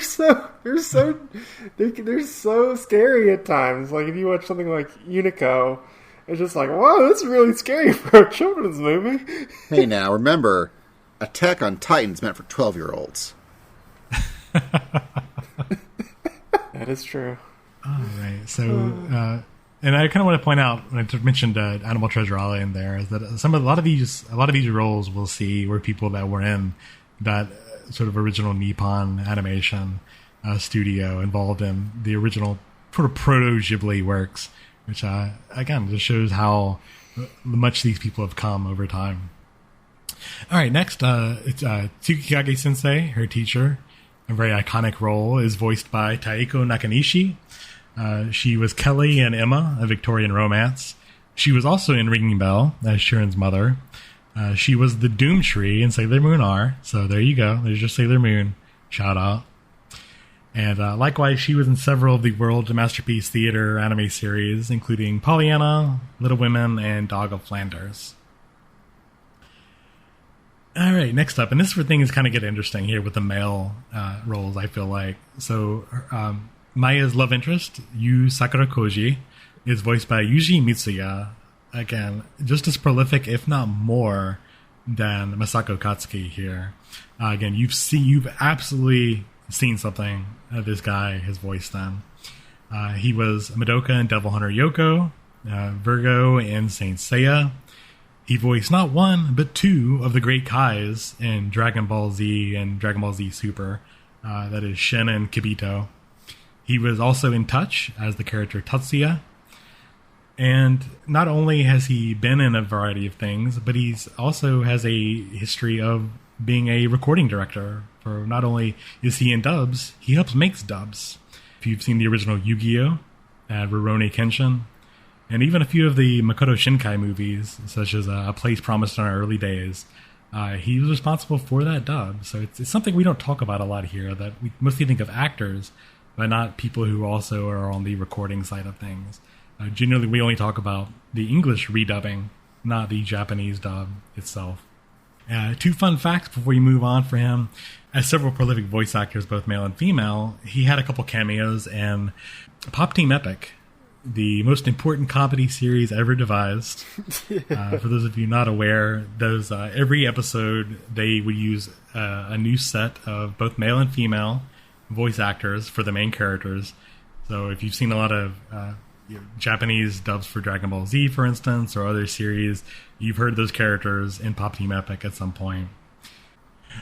so scary at times. Like if you watch something like Unico, it's just like, wow, that's really scary for a children's movie. Hey, now remember, Attack on Titan's meant for 12-year-olds. That is true. All right, so. And I kind of want to point out when I mentioned Animal Treasure Island there is that a lot of these roles we'll see were people that were in that sort of original Nippon animation studio involved in the original sort of proto Ghibli works, which again just shows how much these people have come over time. All right, next it's Tsukikage Sensei, her teacher. A very iconic role is voiced by Taiko Nakanishi. She was Kelly and Emma, a Victorian romance. She was also in Ringing Bell as Shiren's mother. She was the Doom Tree in Sailor Moon R. So there you go. There's your Sailor Moon shout out. And likewise, she was in several of the World Masterpiece Theater anime series, including Pollyanna, Little Women, and Dog of Flanders. All right, next up, and this is where things kind of get interesting here with the male roles, I feel like. So, Maya's love interest, Yu Sakura Koji, is voiced by Yuji Mitsuya. Again, just as prolific, if not more, than Masako Katsuki here. Again, you've absolutely seen something that this guy has voiced then. He was Madoka in Devil Hunter Yoko, Virgo in Saint Seiya. He voiced not one, but two of the great Kais in Dragon Ball Z and Dragon Ball Z Super. That is Shin and Kibito. He was also in Touch as the character Tatsuya. And not only has he been in a variety of things, but he's also has a history of being a recording director. For not only is he in dubs, he helps make dubs. If you've seen the original Yu-Gi-Oh! Rurouni Kenshin, and even a few of the Makoto Shinkai movies, such as A Place Promised in Our Early Days, he was responsible for that dub. So it's something we don't talk about a lot here, that we mostly think of actors, but not people who also are on the recording side of things. Generally, we only talk about the English redubbing, not the Japanese dub itself. Two fun facts before you move on for him. As several prolific voice actors, both male and female, he had a couple cameos in Pop Team Epic, the most important comedy series ever devised. For those of you not aware, those every episode they would use a new set of both male and female voice actors for the main characters. So if you've seen a lot of Japanese dubs for Dragon Ball Z, for instance, or other series, you've heard those characters in Pop Team Epic at some point.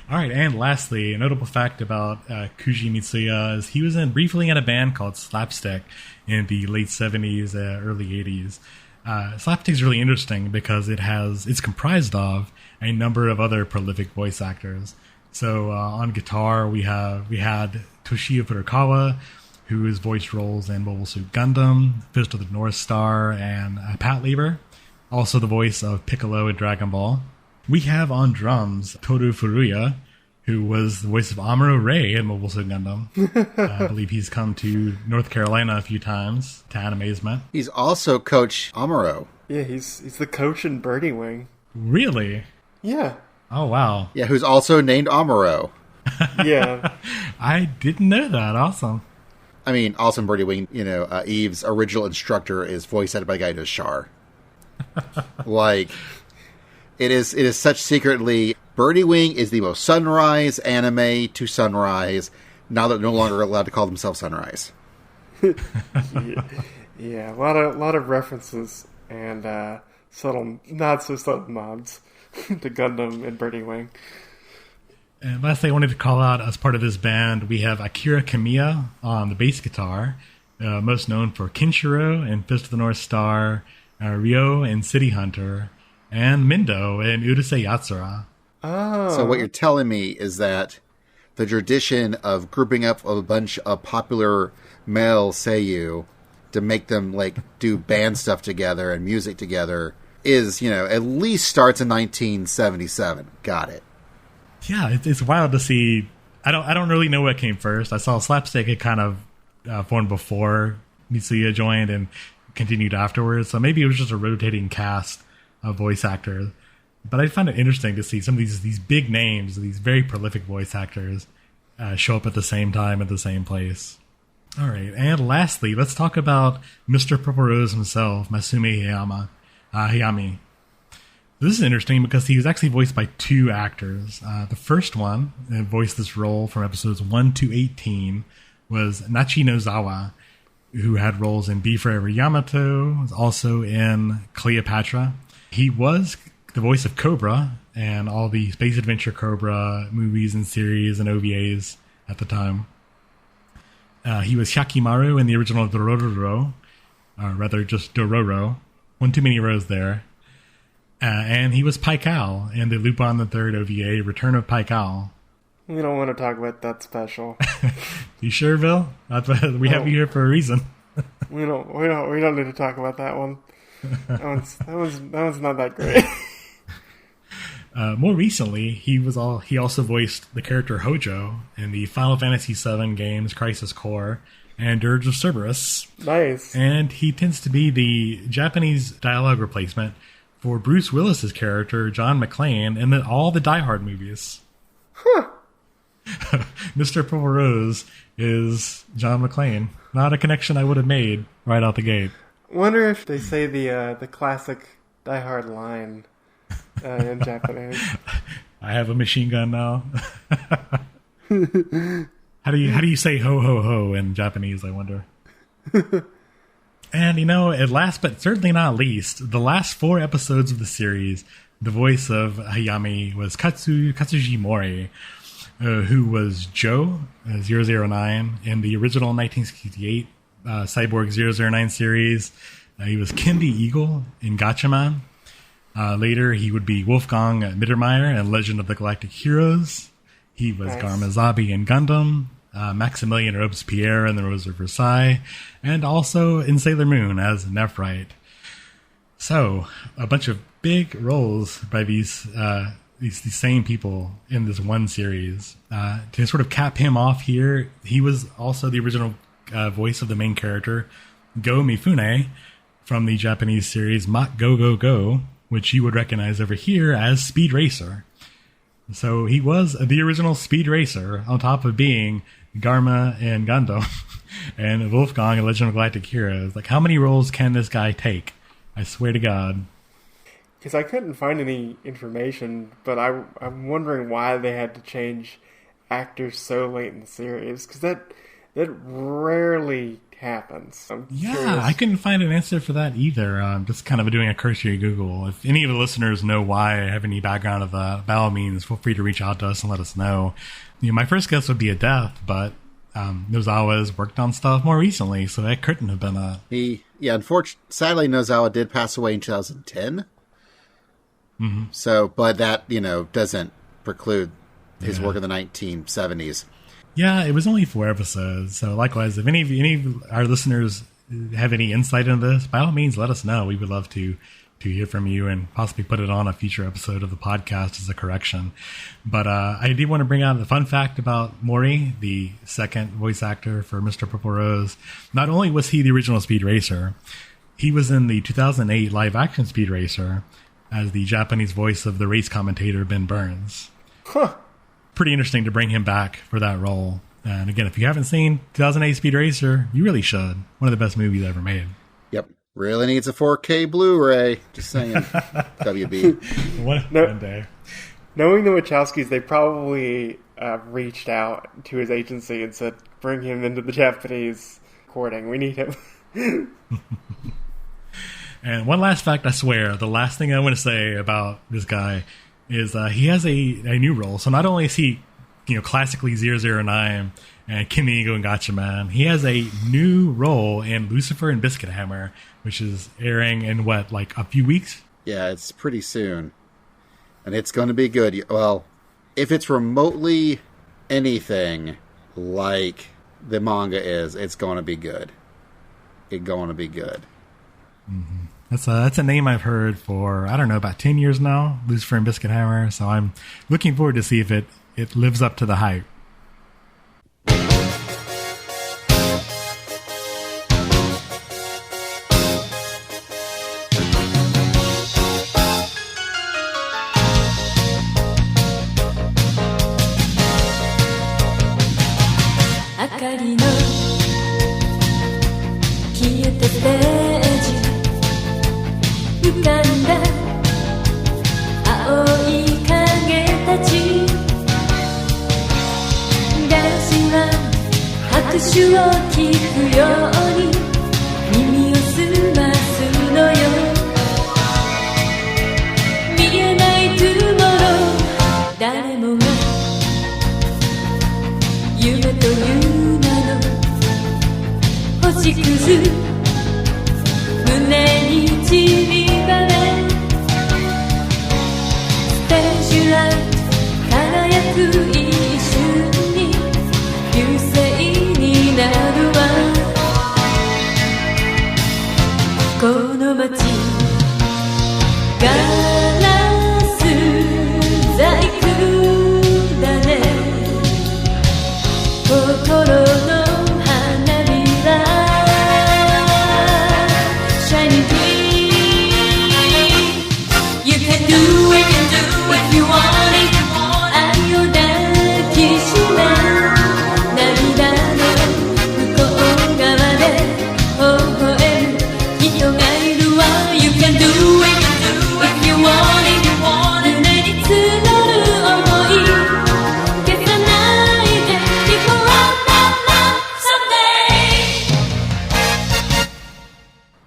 All right, and lastly, a notable fact about Kuji Mitsuya is he was briefly in a band called Slapstick in the late 70s, early 80s. Slapstick is really interesting because it's comprised of a number of other prolific voice actors. So on guitar, we had Toshio Furukawa, who has voiced roles in Mobile Suit Gundam, Fist of the North Star, and Pat Lieber. Also the voice of Piccolo in Dragon Ball. We have on drums Toru Furuya, who was the voice of Amuro Ray in Mobile Suit Gundam. I believe he's come to North Carolina a few times, to amazement. He's also Coach Amuro. Yeah, he's the coach in Birdie Wing. Really? Yeah. Oh, wow. Yeah, who's also named Amuro. Yeah. I didn't know that. Awesome. I mean, also in Birdie Wing, Eve's original instructor is voiced by the guy who does Char. Like, it is such secretly... Birdie Wing is the most Sunrise anime to Sunrise, now that they're no longer allowed to call themselves Sunrise. Yeah, a lot of references and subtle, not so subtle nods to Gundam and Birdie Wing. And last thing I wanted to call out as part of this band, we have Akira Kamiya on the bass guitar, most known for Kinshiro and Fist of the North Star, Ryo and City Hunter, and Mindo in Urusei Yatsura. Oh. So what you're telling me is that the tradition of grouping up a bunch of popular male seiyuu to make them do band stuff together and music together is, at least starts in 1977. Got it. Yeah, it's wild to see. I don't really know what came first. I saw Slapstick had kind of formed before Mitsuya joined and continued afterwards. So maybe it was just a rotating cast of voice actors. But I find it interesting to see some of these big names, these very prolific voice actors, show up at the same time at the same place. All right, and lastly, let's talk about Mr. Purple Rose himself, Masumi Hayami. This is interesting because he was actually voiced by two actors. The first one that voiced this role from episodes 1 to 18 was Nachi Nozawa, who had roles in Be Forever Yamato, was also in Cleopatra. He was the voice of Cobra and all the Space Adventure Cobra movies and series and OVAs at the time. He was Hyakimaru in the original Dororo, or rather just Dororo. One too many rows there. And he was Paikal in the Lupin the Third OVA, Return of Paikal. We don't want to talk about that special. You sure, Bill? We have you here for a reason. We don't need to talk about that one. That one's not that great. More recently, he also voiced the character Hojo in the Final Fantasy VII games Crisis Core and Dirge of Cerberus. Nice. And he tends to be the Japanese dialogue replacement for Bruce Willis's character John McClane in all the Die Hard movies. Huh. Mr. Purple Rose is John McClane. Not a connection I would have made right out the gate. Wonder if they say the classic Die Hard line in Japanese. I have a machine gun now. How do you say ho ho ho in Japanese, I wonder? And at last but certainly not least, the last 4 episodes of the series, the voice of Hayami was Katsuji Mori, who was Joe 009 in the original 1968 Cyborg 009 series. He was Kendi Eagle in Gatchaman. Later, he would be Wolfgang Mittermeier in Legend of the Galactic Heroes. He was nice. Garmazabi in Gundam, Maximilian Robespierre in The Rose of Versailles, and also in Sailor Moon as Nephrite. So, a bunch of big roles by these same people in this one series. To sort of cap him off here, he was also the original voice of the main character, Go Mifune, from the Japanese series Mach Go Go Go, which you would recognize over here as Speed Racer. So he was the original Speed Racer, on top of being Garma and Gundam and Wolfgang and Legend of Galactic Heroes. Like, how many roles can this guy take? I swear to God. Because I couldn't find any information, but I'm wondering why they had to change actors so late in the series. Because that rarely happens. I'm curious. I couldn't find an answer for that either. Just kind of doing a cursory Google. If any of the listeners know why, have any background of that, by all means, feel free to reach out to us and let us know. My first guess would be a death, but Nozawa's worked on stuff more recently, so that couldn't have been a... Unfortunately, sadly, Nozawa did pass away in 2010. Mm-hmm. So, but that, doesn't preclude his work in the 1970s. Yeah, it was only 4 episodes. So likewise, if any of our listeners have any insight into this, by all means, let us know. We would love to to hear from you and possibly put it on a future episode of the podcast as a correction. But I did want to bring out the fun fact about Maury, the second voice actor for Mr. Purple Rose. Not only was he the original Speed Racer, he was in the 2008 live-action Speed Racer as the Japanese voice of the race commentator Ben Burns. Huh. Pretty interesting to bring him back for that role. And again, if you haven't seen 2008 Speed Racer, you really should. One of the best movies ever made. Yep. Really needs a 4K Blu-ray. Just saying. WB. One day. Knowing the Wachowskis, they probably reached out to his agency and said, bring him into the Japanese recording. We need him. And one last fact, I swear, the last thing I want to say about this guy is he has a new role. So not only is he, classically 009 and Kimigo and Gatchaman, he has a new role in Lucifer and Biscuit Hammer, which is airing in a few weeks? Yeah, it's pretty soon. And it's going to be good. Well, if it's remotely anything like the manga is, it's going to be good. It's going to be good. Mm-hmm. That's a name I've heard for, I don't know, about 10 years now, Lucifer and Biscuit Hammer. So I'm looking forward to see if it lives up to the hype.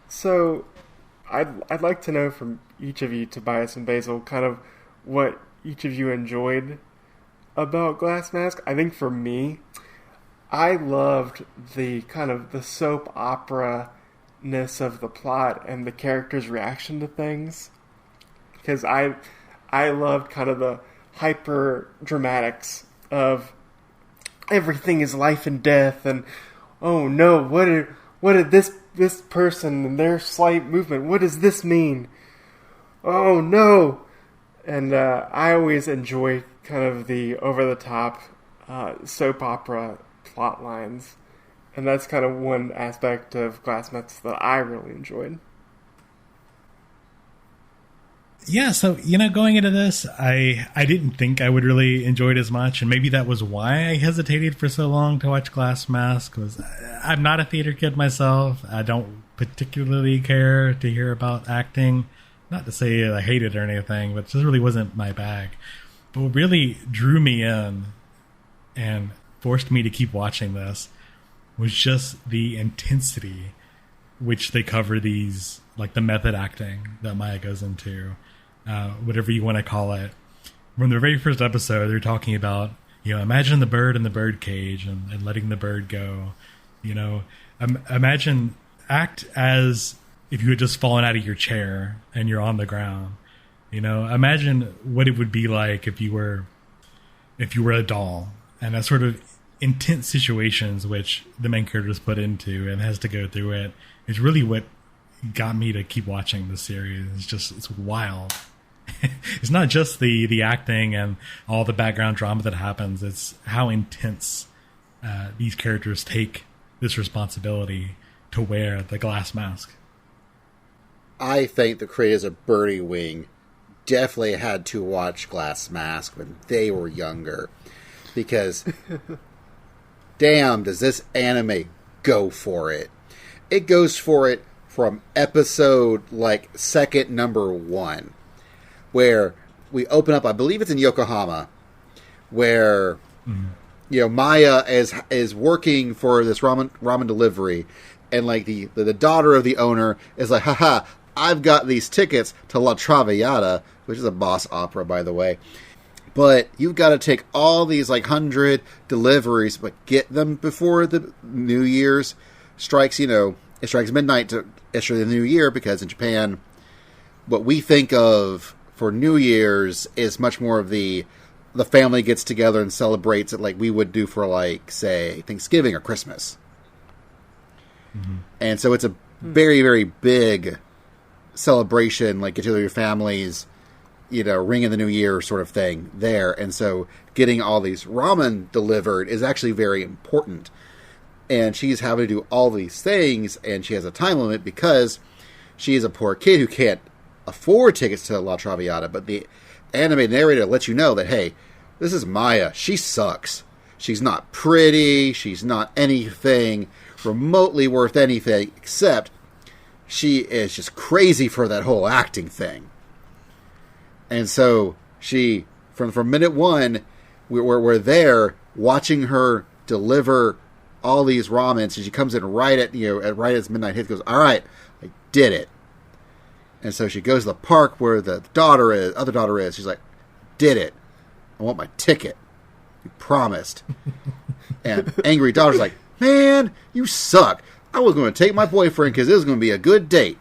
So, I'd like to know from each of you, Tobias and Basil, kind of what each of you enjoyed about Glass Mask. I think for me, I loved the kind of the soap opera-ness of the plot and the characters' reaction to things. Because I loved kind of the hyper-dramatics of everything is life and death, and oh no, what did this person and their slight movement, what does this mean? Oh no! And I always enjoy kind of the over-the-top soap opera plot lines. And that's kind of one aspect of Glass Mask that I really enjoyed. Yeah, so, going into this, I didn't think I would really enjoy it as much, and maybe that was why I hesitated for so long to watch Glass Mask, was I'm not a theater kid myself. I don't particularly care to hear about acting. Not to say I hate it or anything, but it just really wasn't my bag. But what really drew me in and forced me to keep watching this was just the intensity which they cover these, like the method acting that Maya goes into. Whatever you want to call it. From the very first episode, they're talking about, imagine the bird in the bird cage and letting the bird go. Imagine, act as if you had just fallen out of your chair and you're on the ground. Imagine what it would be like if you were a doll, and that sort of intense situations which the main character is put into and has to go through it is really what got me to keep watching the series. It's wild. It's not just the acting and all the background drama that happens. It's how intense these characters take this responsibility to wear the glass mask. I think the creators of Birdie Wing definitely had to watch Glass Mask when they were younger, because damn, does this anime go for it. It goes for it from episode, second number 1, where we open up, I believe it's in Yokohama, where, Maya is working for this ramen delivery, and, the daughter of the owner is like, haha, I've got these tickets to La Traviata, which is a boss opera, by the way. But you've got to take all these 100 deliveries, but get them before the New Year's strikes. It strikes midnight to issue the New Year, because in Japan, what we think of for New Year's is much more of the family gets together and celebrates it like we would do for, say, Thanksgiving or Christmas. Mm-hmm. And so it's a very, very big celebration, get together your families, ring in the new year sort of thing there. And so getting all these ramen delivered is actually very important. And she's having to do all these things, and she has a time limit because she is a poor kid who can't afford tickets to La Traviata. But the anime narrator lets you know that, hey, this is Maya. She sucks. She's not pretty. She's not anything remotely worth anything, except she is just crazy for that whole acting thing. And so she, from minute 1, we're there watching her deliver all these ramens, and she comes in right as midnight hits, goes, all right, I did it. And so she goes to the park where the other daughter is. She's like, did it. I want my ticket. You promised. And angry daughter's like, man, you suck. I was going to take my boyfriend because it was going to be a good date,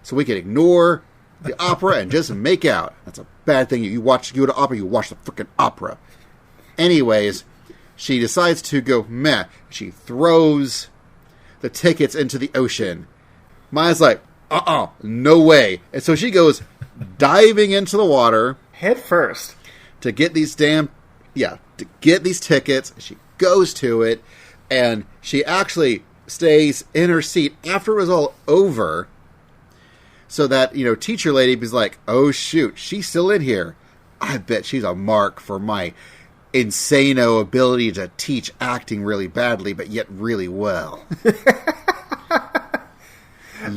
so we could ignore the opera and just make out. That's a bad thing. You go to opera, you watch the freaking opera. Anyways, she decides to go meh. She throws the tickets into the ocean. Maya's like, no way. And so she goes diving into the water head first to get these tickets. She goes to it, and she actually stays in her seat after it was all over, so that, teacher lady was like, oh shoot, she's still in here. I bet she's a mark for my insano ability to teach acting really badly, but yet really well.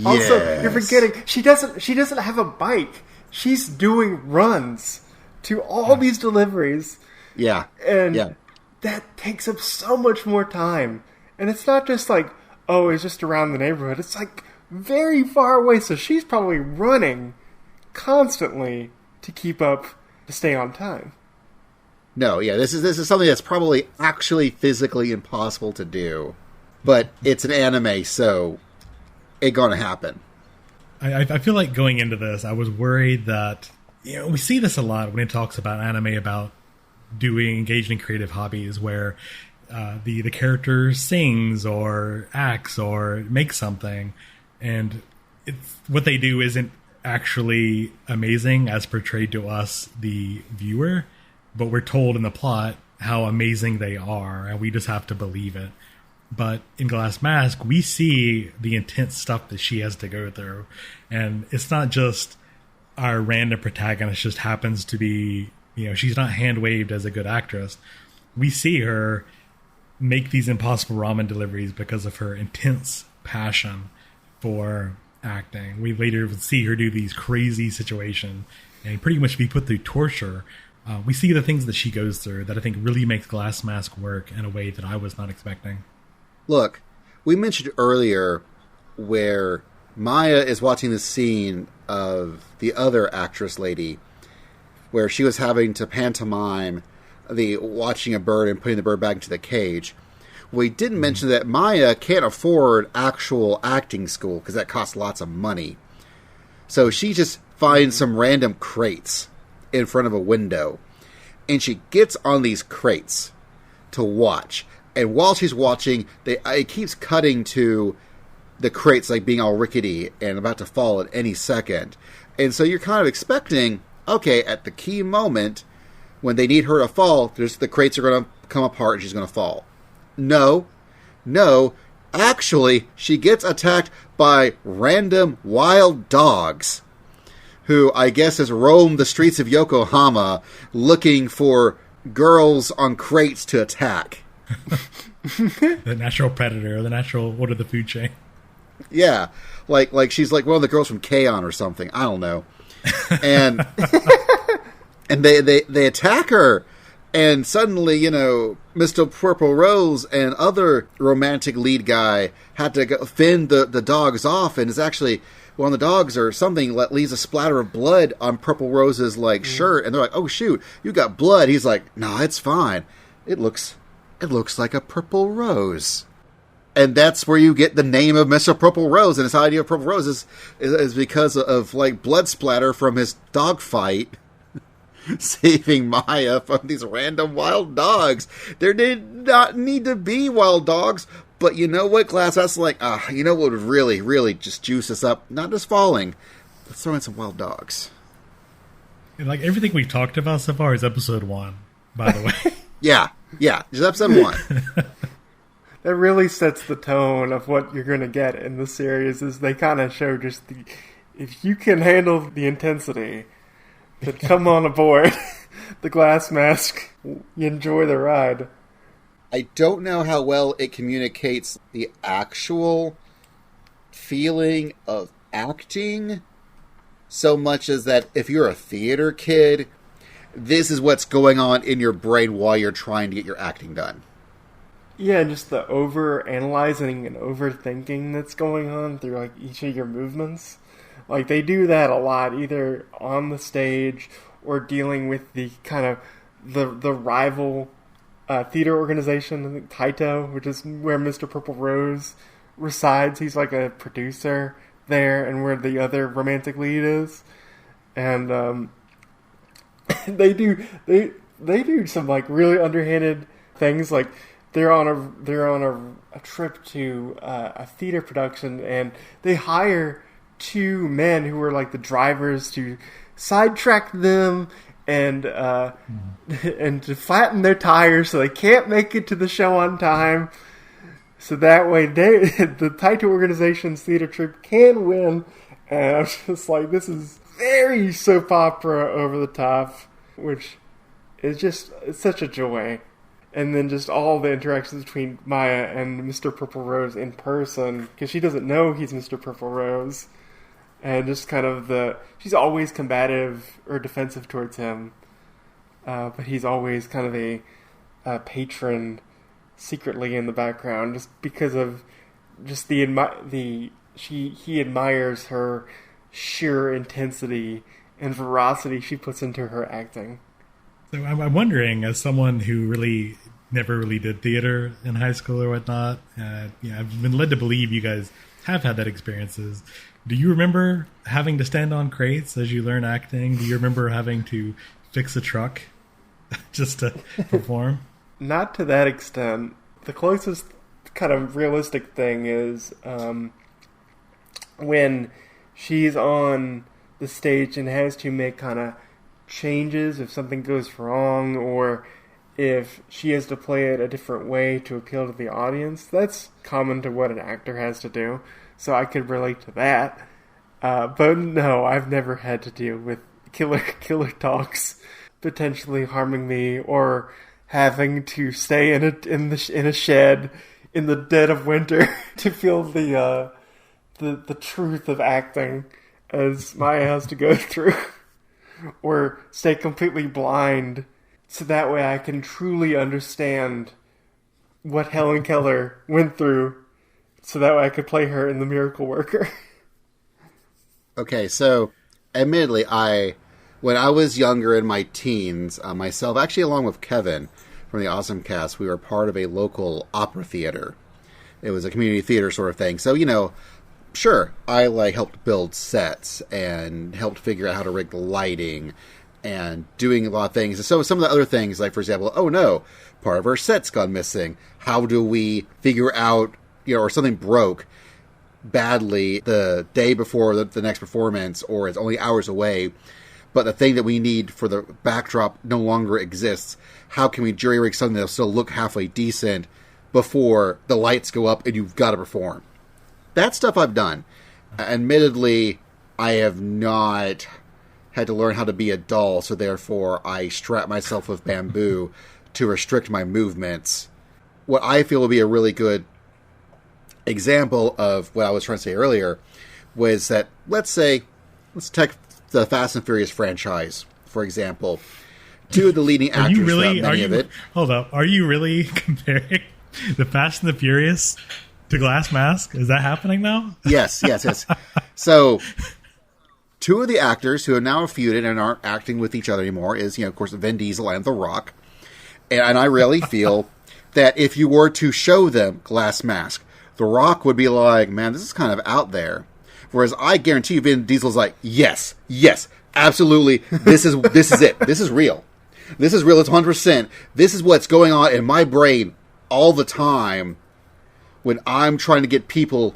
Also, you're forgetting, she doesn't have a bike. She's doing runs to all these deliveries. Yeah. And that takes up so much more time. And it's not just it's just around the neighborhood. It's very far away, so she's probably running constantly to keep up, to stay on time. No, yeah, this is something that's probably actually physically impossible to do, but it's an anime, so it's gonna happen. I feel like going into this, I was worried that, we see this a lot when it talks about anime, about engaging in creative hobbies where the character sings or acts or makes something, and what they do isn't actually amazing as portrayed to us, the viewer, but we're told in the plot how amazing they are, and we just have to believe it. But in Glass Mask, we see the intense stuff that she has to go through, and it's not just our random protagonist just happens to be, she's not hand-waved as a good actress. We see her make these impossible ramen deliveries because of her intense passion for acting. We later see her do these crazy situations and pretty much be put through torture. We see the things that she goes through that I think really makes Glass Mask work in a way that I was not expecting. Look, we mentioned earlier where Maya is watching the scene of the other actress lady where she was having to pantomime the watching a bird and putting the bird back into the cage. We didn't mention that Maya can't afford actual acting school because that costs lots of money. So she just finds some random crates in front of a window, and she gets on these crates to watch. And while she's watching, it keeps cutting to the crate's like being all rickety and about to fall at any second. And so you're kind of expecting, okay, at the key moment, when they need her to fall, the crates are going to come apart and she's going to fall. No. Actually, she gets attacked by random wild dogs who I guess has roamed the streets of Yokohama looking for girls on crates to attack. The natural predator, the natural order of the food chain. Yeah, like she's like one of the girls from K-On! Or something. I don't know. And and they attack her, and suddenly, Mr. Purple Rose and other romantic lead guy had to go fend the dogs off, and it's actually one of the dogs or something leaves a splatter of blood on Purple Rose's shirt, and they're like, "Oh shoot, you got blood." He's like, "Nah, it's fine. It looks like a purple rose." And that's where you get the name of Mr. Purple Rose, and his idea of Purple Rose is because of blood splatter from his dog fight, saving Maya from these random wild dogs. There did not need to be wild dogs, but you know what, Glass? That's what would really, really just juice us up? Not just falling. Let's throw in some wild dogs. And everything we've talked about so far is episode 1, by the way. Yeah, just episode 1. That really sets the tone of what you're going to get in the series, is they kind of show just if you can handle the intensity, then come on aboard the Glass Mask. You enjoy the ride. I don't know how well it communicates the actual feeling of acting so much as that if you're a theater kid, this is what's going on in your brain while you're trying to get your acting done. Yeah, just the over-analyzing and overthinking that's going on through each of your movements. They do that a lot, either on the stage or dealing with the kind of the rival theater organization, I think Taito, which is where Mr. Purple Rose resides. He's like a producer there, and where the other romantic lead is. And they do some really underhanded things. They're on a trip to a theater production, and they hire 2 men who are the drivers to sidetrack them and to flatten their tires so they can't make it to the show on time. So that way, the Taito organization's theater trip can win. And I'm just this is very soap opera over the top, which is it's such a joy. And then just all the interactions between Maya and Mr. Purple Rose in person, because she doesn't know he's Mr. Purple Rose. And just kind of she's always combative or defensive towards him. But he's always kind of a patron secretly in the background, just because of just he admires her sheer intensity and veracity she puts into her acting. So I'm wondering, as someone who really never really did theater in high school or whatnot, I've been led to believe you guys have had that experiences. Do you remember having to stand on crates as you learn acting? Do you remember having to fix a truck just to perform? Not to that extent. The closest kind of realistic thing is when she's on the stage and has to make kind of changes if something goes wrong, or if she has to play it a different way to appeal to the audience. That's common to what an actor has to do, so I could relate to that. But no, I've never had to deal with killer dogs potentially harming me, or having to stay in a shed in the dead of winter to feel the truth of acting as Maya has to go through. Or stay completely blind, so that way I can truly understand what Helen Keller went through, so that way I could play her in The Miracle Worker. Okay, so admittedly, when I was younger in my teens, myself, actually along with Kevin from the OSMCast, we were part of a local opera theater. It was a community theater sort of thing. So, sure, I helped build sets and helped figure out how to rig the lighting and doing a lot of things. And so some of the other things, for example, oh no, part of our set's gone missing. How do we figure out, or something broke? badly the day before the next performance, or it's only hours away, but the thing that we need for the backdrop no longer exists. How can we jury-rig something that'll still look halfway decent before the lights go up and you've got to perform? That stuff I've done. Admittedly, I have not had to learn how to be a doll, so therefore I strap myself with bamboo to restrict my movements. What I feel will be a really good example of what I was trying to say earlier was that, let's take the Fast and Furious franchise, for example. Two of the leading actors throughout many of it. Hold up. Are you really comparing the Fast and the Furious to Glass Mask? Is that happening now? Yes. So, two of the actors who are now feuded and aren't acting with each other anymore is, of course, Vin Diesel and The Rock. And I really feel that if you were to show them Glass Mask, The Rock would be like, man, this is kind of out there. Whereas I guarantee you Vin Diesel's like, yes, absolutely, this is it. This is real. This is real, it's 100%. This is what's going on in my brain all the time when I'm trying to get people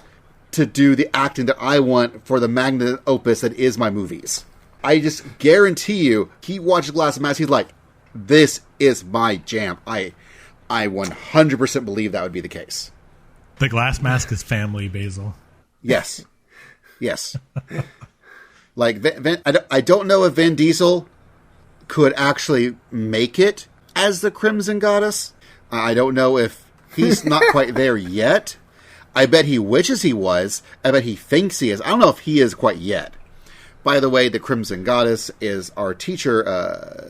to do the acting that I want for the magnum opus that is my movies. I just guarantee you, he watches Glass Mask, he's like, this is my jam. I 100% believe that would be the case. The Glass Mask is family, Basil. Yes. Like, I don't know if Vin Diesel could actually make it as the Crimson Goddess. I don't know if he's not quite there yet. I bet he wishes he was. I bet he thinks he is. I don't know if he is quite yet. By the way, the Crimson Goddess is our teacher,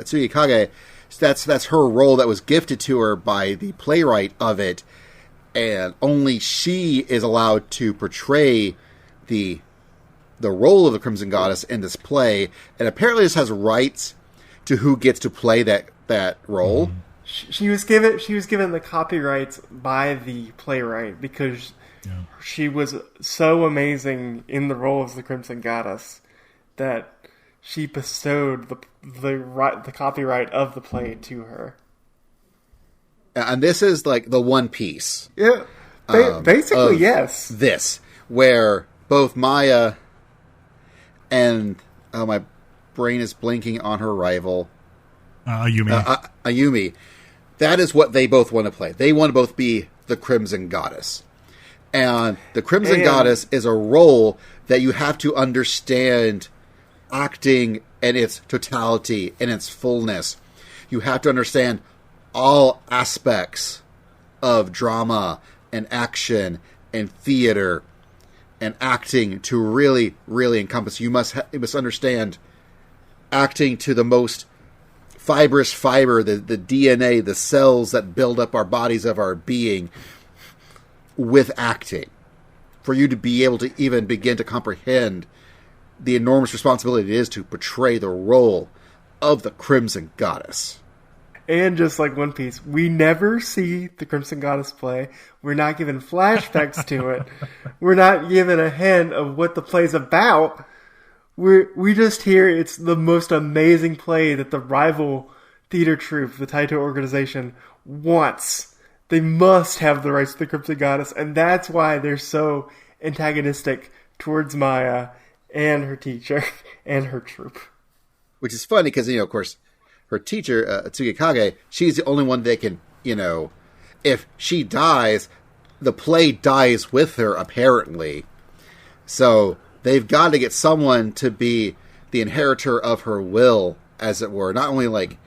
Tsugi Kage. That's her role that was gifted to her by the playwright of it. And only she is allowed to portray the role of the Crimson Goddess in this play. And apparently this has rights to who gets to play that role. She was given the copyrights by the playwright because she was so amazing in the role of the Crimson Goddess that she bestowed the copyright of the play to her. And this is like the one piece. Yeah, basically, yes. This, where both Maya and my brain is blinking on her rival, Ayumi. That is what they both want to play. They want to both be the Crimson Goddess. And the Crimson Goddess is a role that you have to understand acting in its totality, in its fullness. You have to understand all aspects of drama and action and theater and acting to really, really encompass. You must understand acting to the most fibrous fiber, the DNA, the cells that build up our bodies of our being with acting. For you to be able to even begin to comprehend the enormous responsibility it is to portray the role of the Crimson Goddess. And just like One Piece, we never see the Crimson Goddess play. We're not given flashbacks to it. We're not given a hint of what the play's about. We just hear it's the most amazing play that the rival theater troupe, the Taito organization, wants. They must have the rights to the Crimson Goddess, and that's why they're so antagonistic towards Maya and her teacher and her troupe. Which is funny because, of course, her teacher, Tsugi Kage, she's the only one that can, if she dies, the play dies with her, apparently. So they've got to get someone to be the inheritor of her will, as it were. Not only, like,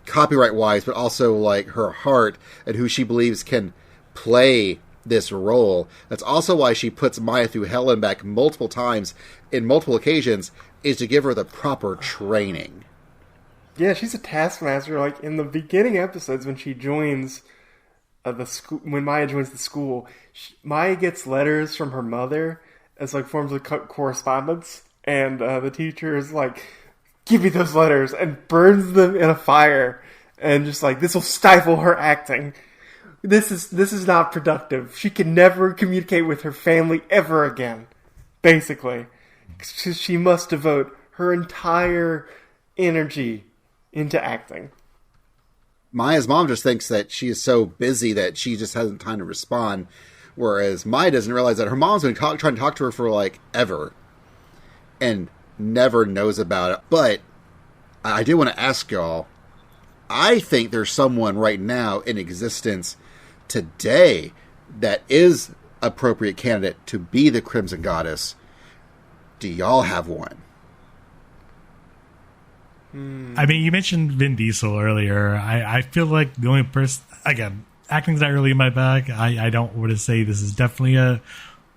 copyright-wise, but also, like, her heart and who she believes can play this role. That's also why she puts Maya through hell and back multiple times, in multiple occasions, is to give her the proper training. Yeah, she's a taskmaster. Like, in the beginning episodes when she joins the school, when Maya joins the school, Maya gets letters from her mother as, like, forms of correspondence, and the teacher is like, give me those letters, and burns them in a fire, and just like, this will stifle her acting. This is not productive. She can never communicate with her family ever again, basically. She must devote her entire energy into acting. Maya's mom just thinks that she is so busy that she just hasn't time to respond, Whereas Maya doesn't realize that her mom's been trying to talk to her for, like, ever. And never knows about it. But I do want to ask y'all, I think there's someone right now in existence today that is appropriate candidate to be the Crimson Goddess. Do y'all have one? I mean, you mentioned Vin Diesel earlier. I feel like the only person, again, acting's not really in my bag. I don't want to say this is definitely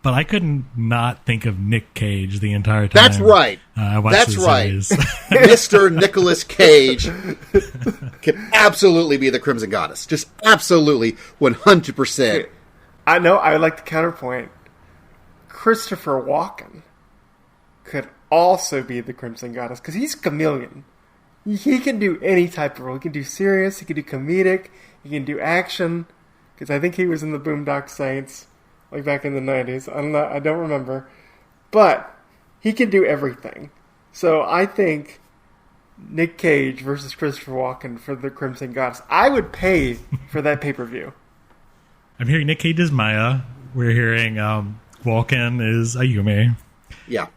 but I couldn't not think of Nick Cage the entire time. That's right. That's right. Mr. Nicolas Cage can absolutely be the Crimson Goddess. Just absolutely 100%. I know, I would like to counterpoint. Christopher Walken could also be the Crimson Goddess, because he's a chameleon. He can do any type of role. He can do serious, he can do comedic, he can do action, because I think he was in the Boondock Saints, like back in the 90s. I don't remember. But he can do everything. So I think Nick Cage versus Christopher Walken for the Crimson Goddess. I would pay for that pay-per-view. I'm hearing Nick Cage is Maya. We're hearing Walken is Ayume. Yeah.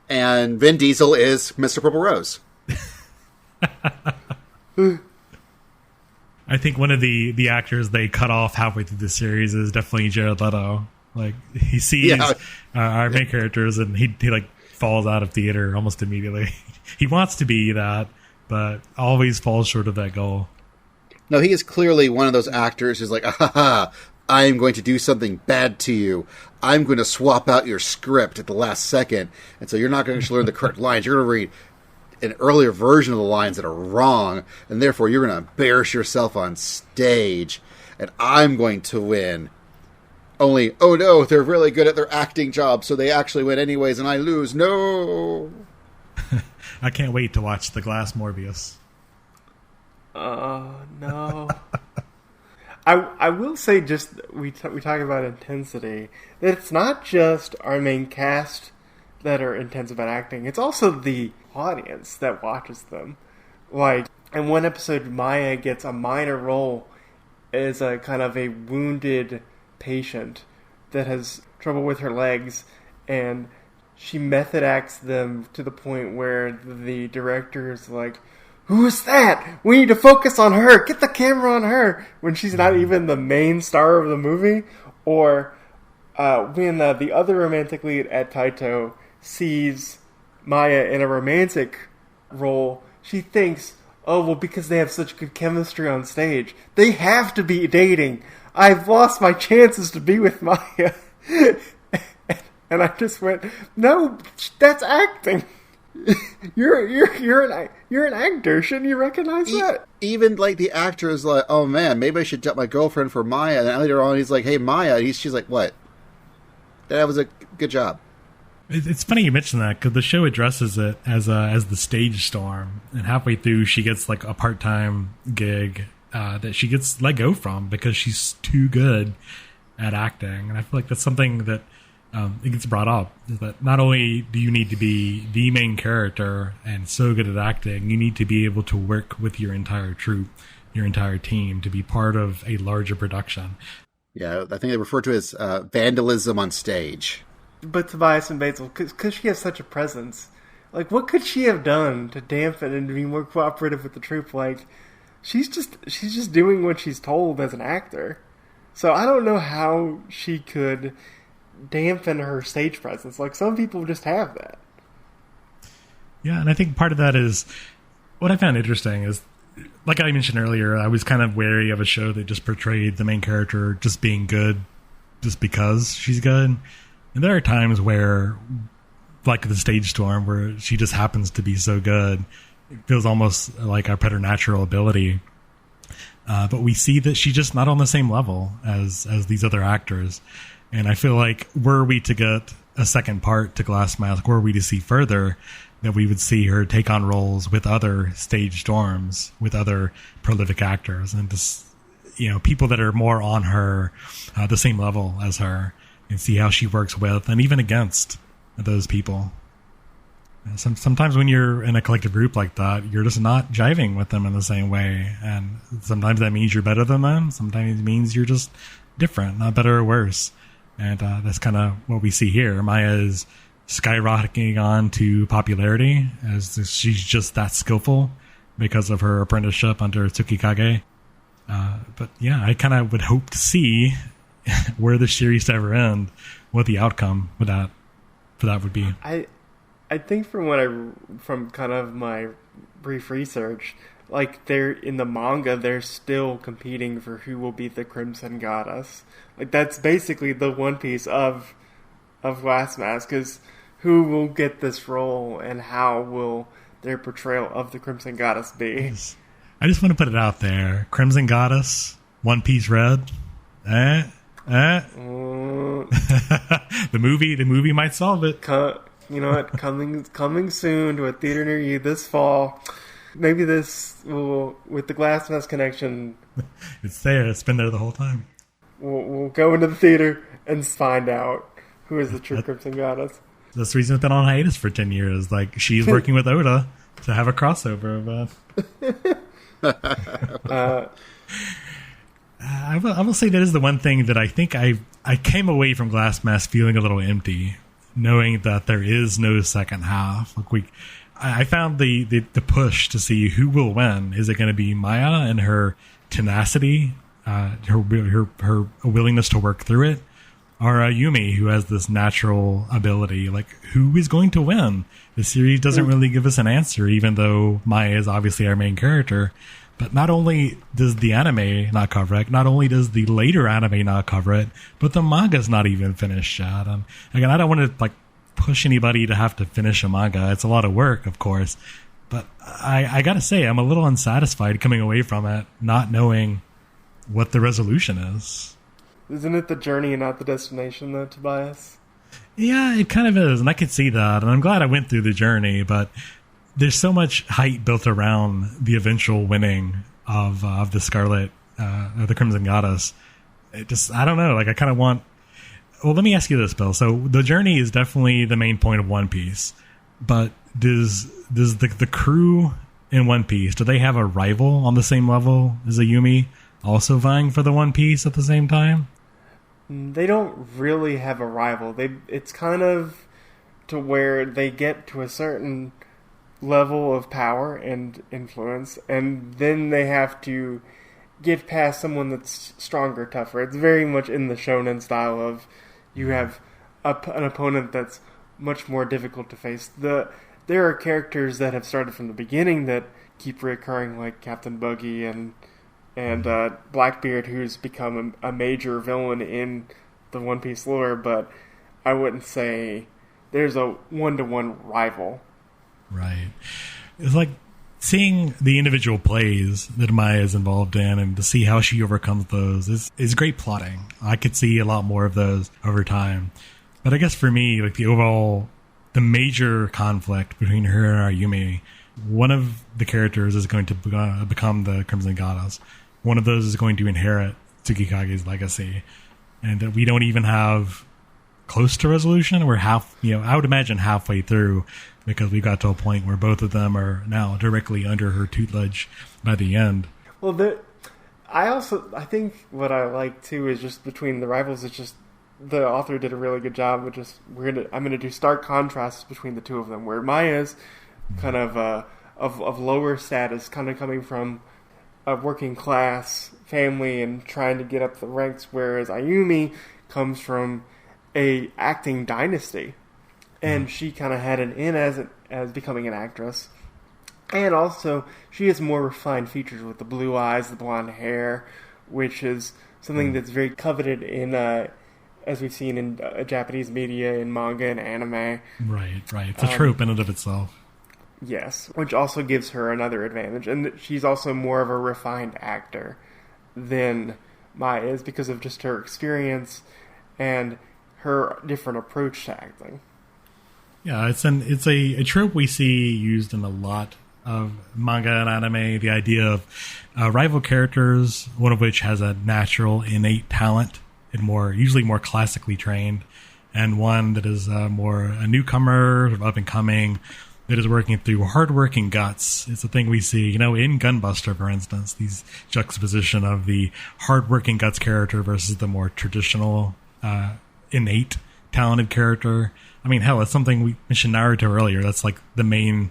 And Vin Diesel is Mr. Purple Rose. I think one of the actors they cut off halfway through the series is definitely Jared Leto. Like, he sees our main characters and he like falls out of theater almost immediately. He wants to be that, but always falls short of that goal. No, he is clearly one of those actors who's like, I am going to do something bad to you. I'm going to swap out your script at the last second. And so you're not going to learn the correct lines. You're going to read an earlier version of the lines that are wrong. And therefore, you're going to embarrass yourself on stage. And I'm going to win. Only, oh no, they're really good at their acting job. So they actually win anyways and I lose. No. I can't wait to watch The Glass Morbius. No. I will say, just we talk about intensity, that it's not just our main cast that are intense about acting. It's also the audience that watches them. Like, in one episode, Maya gets a minor role as a kind of a wounded patient that has trouble with her legs, and she method acts them to the point where the director is like, "Who is that? We need to focus on her. Get the camera on her." When she's not even the main star of the movie. Or when the other romantic lead at Taito sees Maya in a romantic role, she thinks, oh, well, because they have such good chemistry on stage, they have to be dating. I've lost my chances to be with Maya. And I just went, no, that's acting. You're an actor. Shouldn't you recognize that? Even like the actor is like, oh man, maybe I should dump my girlfriend for Maya. And then later on, he's like, hey Maya. And she's like, what? That was a good job. It's funny you mention that, because the show addresses it as the stage storm, and halfway through she gets like a part-time gig that she gets let go from because she's too good at acting. And I feel like that's something that it gets brought up, is that not only do you need to be the main character and so good at acting, you need to be able to work with your entire troupe, your entire team, to be part of a larger production. Yeah, I think they refer to it as vandalism on stage. But Tobias and Basil, because she has such a presence, like, what could she have done to dampen and to be more cooperative with the troupe? Like, she's just doing what she's told as an actor. So I don't know how she could dampen her stage presence. Like, some people just have that. Yeah, and I think part of that is, what I found interesting is, like I mentioned earlier, I was kind of wary of a show that just portrayed the main character just being good just because she's good. And there are times where, like the stage storm, where she just happens to be so good, it feels almost like a preternatural ability. But we see that she's just not on the same level as these other actors. And I feel like, were we to get a second part to Glass Mask, were we to see further, that we would see her take on roles with other stage storms, with other prolific actors, and just, people that are more on her, the same level as her, and see how she works with and even against those people. Sometimes when you're in a collective group like that, you're just not jiving with them in the same way. And sometimes that means you're better than them. Sometimes it means you're just different, not better or worse. And that's kind of what we see here. Maya is skyrocketing on to popularity as she's just that skillful because of her apprenticeship under Tsukikage. But yeah, I kind of would hope to see where the series to ever end, what the outcome for that would be. I think from kind of my brief research, like they're in the manga, they're still competing for who will be the Crimson Goddess. Like that's basically the One Piece of Glass Mask, is who will get this role and how will their portrayal of the Crimson Goddess be. I just want to put it out there. Crimson Goddess, One Piece Red. The movie might solve it. You know what? Coming soon to a theater near you this fall. Maybe this will, with the Glass Mask connection. It's there. It's been there the whole time. We'll go into the theater and find out who is the true Crimson Goddess. That's the reason it's been on hiatus for 10 years. Like, she's working with Oda to have a crossover. I will say that is the one thing that I think I came away from Glass Mask feeling a little empty, knowing that there is no second half. Like I found the push to see who will win. Is it going to be Maya and her tenacity, her willingness to work through it, or Yumi, who has this natural ability? Like, who is going to win? The series doesn't really give us an answer, even though Maya is obviously our main character. But not only does the anime not cover it, not only does the later anime not cover it, but the manga's not even finished yet. Again, I don't want to push anybody to have to finish a manga. It's a lot of work, of course. But I gotta say, I'm a little unsatisfied coming away from it, not knowing what the resolution is. Isn't it the journey and not the destination, though, Tobias? Yeah, it kind of is, and I could see that. And I'm glad I went through the journey, but there's so much hype built around the eventual winning of the Scarlet, the Crimson Goddess. It just, I don't know. Like, I kind of want. Well, let me ask you this, Bill. So the journey is definitely the main point of One Piece, but does the crew in One Piece, do they have a rival on the same level as a Yumi, also vying for the One Piece at the same time? They don't really have a rival. It's kind of to where they get to a certain level of power and influence, and then they have to get past someone that's stronger, tougher. It's very much in the shonen style of you have an opponent that's much more difficult to face. There are characters that have started from the beginning that keep reoccurring, like Captain Buggy and Blackbeard, who's become a major villain in the One Piece lore, but I wouldn't say there's a one-to-one rival. Right. It's like seeing the individual plays that Maya is involved in and to see how she overcomes those is great plotting. I could see a lot more of those over time. But I guess for me, like the major conflict between her and Ayumi, one of the characters is going to become the Crimson Goddess. One of those is going to inherit Tsukikage's legacy. And we don't even have close to resolution. We're I would imagine halfway through, because we got to a point where both of them are now directly under her tutelage by the end. Well, I think what I like too is just between the rivals, it's just the author did a really good job of just I'm gonna do stark contrasts between the two of them, where Maya's kind of lower status, kind of coming from a working class family and trying to get up the ranks, whereas Ayumi comes from a acting dynasty, and she kind of had an in as becoming an actress, and also she has more refined features with the blue eyes, the blonde hair, which is something that's very coveted in as we've seen in Japanese media, in manga and anime. Right. It's a trope in and of itself. Yes, which also gives her another advantage, and she's also more of a refined actor than Maya is because of just her experience and her different approach to acting. Yeah, it's a trope we see used in a lot of manga and anime. The idea of rival characters, one of which has a natural, innate talent and usually more classically trained, and one that is more a newcomer, up and coming, that is working through hardworking guts. It's a thing we see, in Gunbuster, for instance, these juxtaposition of the hardworking guts character versus the more traditional, innate, talented character. I mean, hell, it's something we mentioned Naruto earlier. That's like the main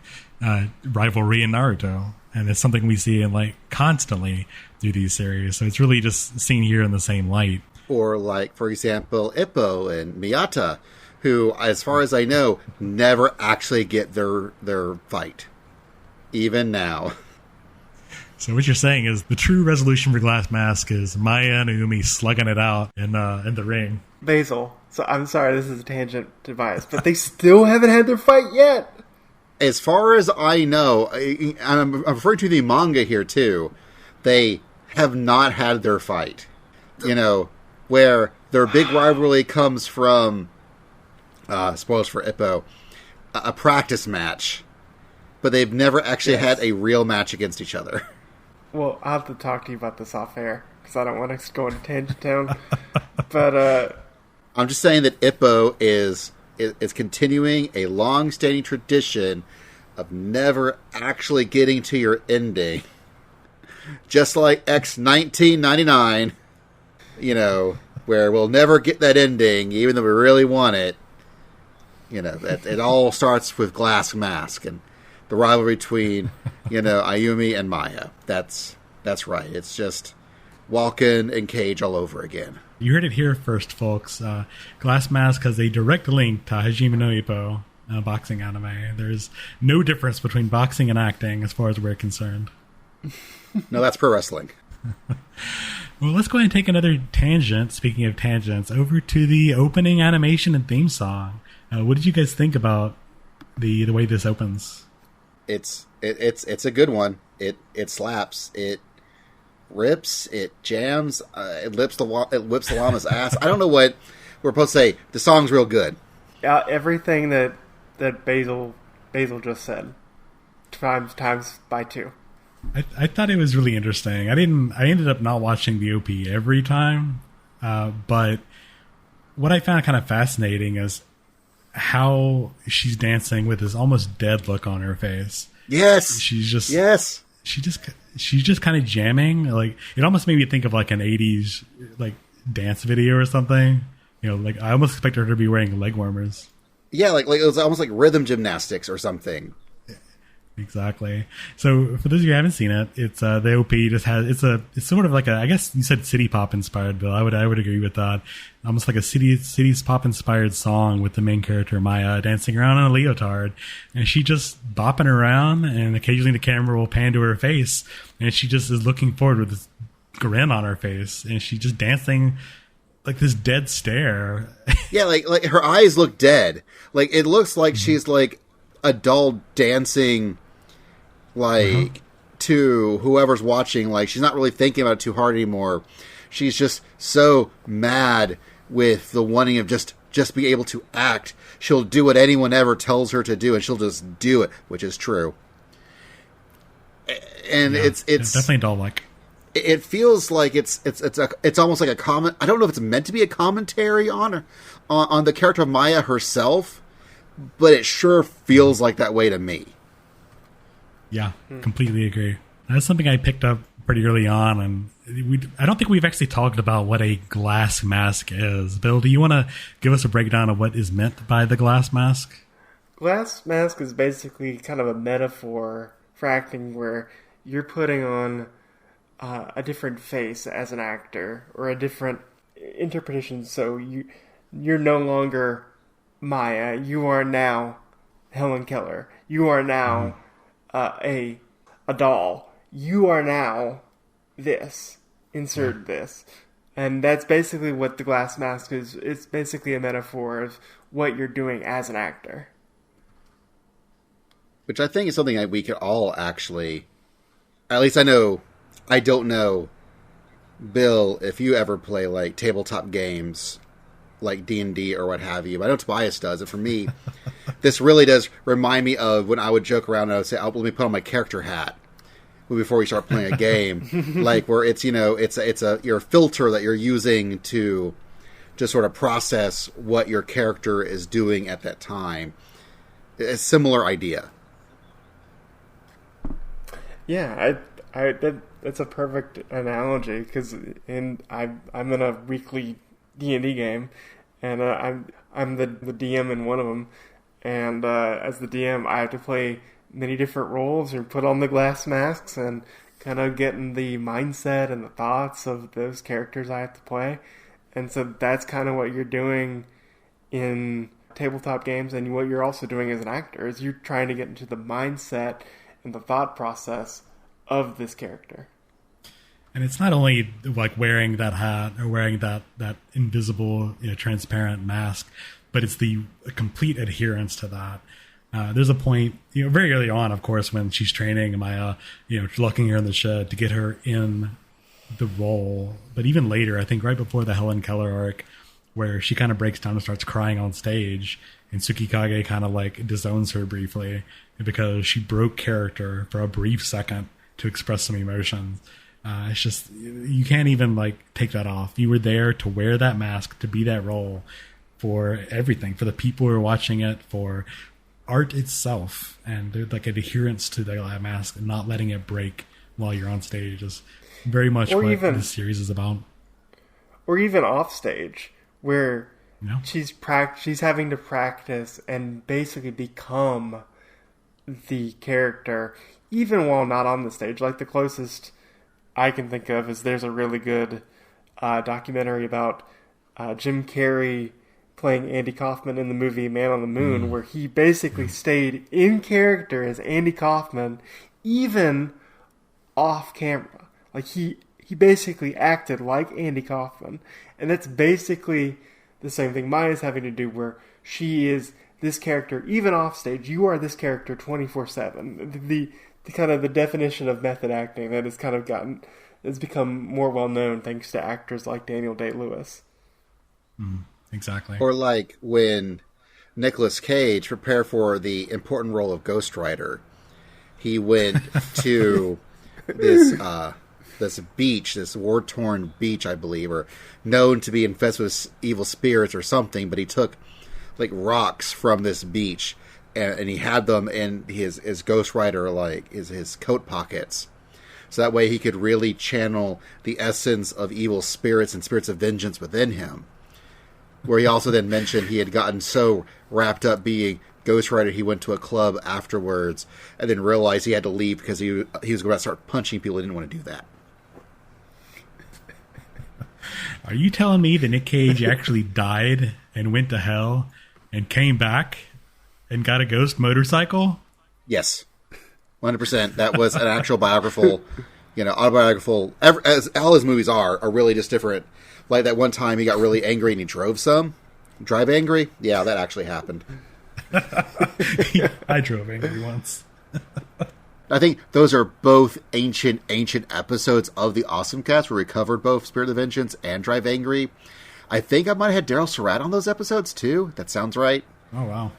rivalry in Naruto. And it's something we see constantly through these series. So it's really just seen here in the same light. Or like, for example, Ippo and Miyata, who, as far as I know, never actually get their fight. Even now. So what you're saying is the true resolution for Glass Mask is Maya and Ayumi slugging it out in the ring. Basil. So I'm sorry, this is a tangent, Tobias, but they still haven't had their fight yet. As far as I know, I'm referring to the manga here too, they have not had their fight. Where their big rivalry comes from, spoilers for Ippo, a practice match. But they've never actually had a real match against each other. Well, I'll have to talk to you about this off air, because I don't want to go into tangent town. But, I'm just saying that Ippo is continuing a long-standing tradition of never actually getting to your ending. Just like X1999, where we'll never get that ending, even though we really want it. It all starts with Glass Mask and the rivalry between, Ayumi and Maya. That's right. It's just Walken and Cage all over again. You heard it here first, folks. Glass Mask has a direct link to Hajime no Ippo, a boxing anime. There's no difference between boxing and acting as far as we're concerned. No, that's pro wrestling. Well, let's go ahead and take another tangent, speaking of tangents, over to the opening animation and theme song. What did you guys think about the way this opens? It's a good one. It slaps. It rips. It jams. It whips the llama's ass. I don't know what we're supposed to say. The song's real good. Everything that Basil just said, times by 2. I thought it was really interesting. I ended up not watching the OP every time, but what I found kind of fascinating is how she's dancing with this almost dead look on her face. Yes, she's just kind of jamming. Like, it almost made me think of like an 80s like dance video or something. Like I almost expected her to be wearing leg warmers. Yeah, like it was almost like rhythm gymnastics or something. Exactly. So for those of you who haven't seen it, it's the OP just has it's sort of like I guess you said city pop inspired, Bill. I would agree with that. Almost like a cities pop inspired song with the main character Maya dancing around in a leotard, and she just bopping around, and occasionally the camera will pan to her face, and she just is looking forward with this grin on her face, and she just dancing like this dead stare. Yeah, like her eyes look dead. Like it looks like she's like a doll dancing. To whoever's watching, like she's not really thinking about it too hard anymore. She's just so mad with the wanting of just be able to act. She'll do what anyone ever tells her to do, and she'll just do it, which is true. And it's definitely doll-like. It feels like it's almost like a comment. I don't know if it's meant to be a commentary on the character of Maya herself, but it sure feels like that way to me. Yeah, completely agree. That's something I picked up pretty early on, and I don't think we've actually talked about what a glass mask is. Bill, do you want to give us a breakdown of what is meant by the glass mask? Glass mask is basically kind of a metaphor for acting where you're putting on a different face as an actor, or a different interpretation. So you're no longer Maya. You are now Helen Keller. You are now a doll. You are now this. Insert this. And that's basically what the glass mask is. It's basically a metaphor of what you're doing as an actor. Which I think is something that we could all actually... At least I don't know, Bill, if you ever play like tabletop games like D&D or what have you. But I know Tobias does. And for me, this really does remind me of when I would joke around and I would say, let me put on my character hat before we start playing a game. Like where it's, it's your filter that you're using to just sort of process what your character is doing at that time. A similar idea. Yeah, that's a perfect analogy because I'm in a weekly D&D game, and I'm the DM in one of them, and as the DM, I have to play many different roles or put on the glass masks and kind of get in the mindset and the thoughts of those characters I have to play, and so that's kind of what you're doing in tabletop games, and what you're also doing as an actor is you're trying to get into the mindset and the thought process of this character. And it's not only like wearing that hat or wearing that invisible, transparent mask, but it's the complete adherence to that. There's a point, very early on, of course, when she's training Maya, locking her in the shed to get her in the role. But even later, I think right before the Helen Keller arc, where she kind of breaks down and starts crying on stage, and Tsukikage kind of like disowns her briefly because she broke character for a brief second to express some emotion. It's just, you can't even like take that off. You were there to wear that mask, to be that role for everything, for the people who are watching it, for art itself, and there's like an adherence to that mask and not letting it break while you're on stage is very much what this series is about. Or even off stage, where she's having to practice and basically become the character, even while not on the stage. Like the closest I can think of is there's a really good documentary about Jim Carrey playing Andy Kaufman in the movie Man on the Moon, where he basically stayed in character as Andy Kaufman, even off camera. Like he basically acted like Andy Kaufman, and that's basically the same thing Maya's having to do, where she is this character even off stage. You are this character 24/7. The kind of the definition of method acting that has become more well known thanks to actors like Daniel Day-Lewis. Exactly. Or like when Nicolas Cage prepared for the important role of Ghost Rider, he went to this beach, this war-torn beach, I believe, or known to be infested with evil spirits or something, but he took like rocks from this beach and he had them in his Ghost Rider, like his coat pockets. So that way he could really channel the essence of evil spirits and spirits of vengeance within him. Where he also then mentioned he had gotten so wrapped up being Ghost Rider, he went to a club afterwards and then realized he had to leave because he was going to start punching people. He didn't want to do that. Are you telling me that Nick Cage actually died and went to hell and came back and got a ghost motorcycle? Yes. 100%. That was an actual autobiographical. As all his movies are really just different. Like that one time he got really angry and he drove some. Drive angry? Yeah, that actually happened. I drove angry once. I think those are both ancient episodes of the OSMCast where we covered both Spirit of Vengeance and Drive Angry. I think I might have had Daryl Surratt on those episodes too. That sounds right. Oh, wow.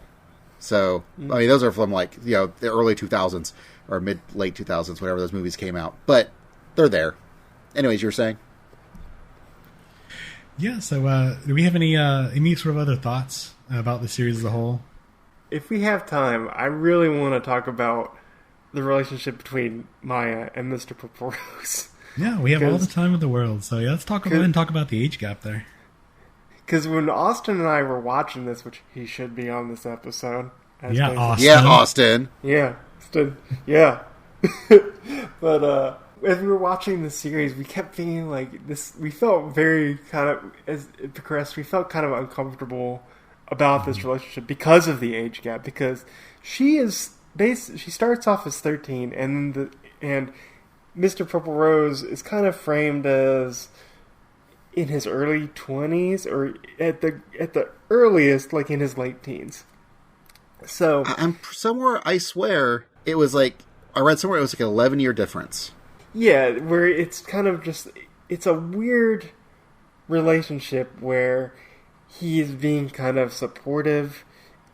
So, I mean, those are from the early 2000s or late 2000s, whatever those movies came out. But they're there. Anyways, you were saying? Yeah, so do we have any sort of other thoughts about the series as a whole? If we have time, I really want to talk about the relationship between Maya and Mr. Purple Rose. Yeah, we have all the time in the world, so yeah, let's talk about the age gap there. Because when Austin and I were watching this, which he should be on this episode. Austin. Yeah. But as we were watching the series, we kept feeling like this. We felt very kind of, as it progressed, we felt kind of uncomfortable about this relationship because of the age gap. Because she starts off as 13, and Mr. Purple Rose is kind of framed as in his early 20s, or at the earliest, like in his late teens. So I'm somewhere. I swear it was like I read somewhere it was like an 11-year difference. Yeah, where it's kind of just it's a weird relationship where he is being kind of supportive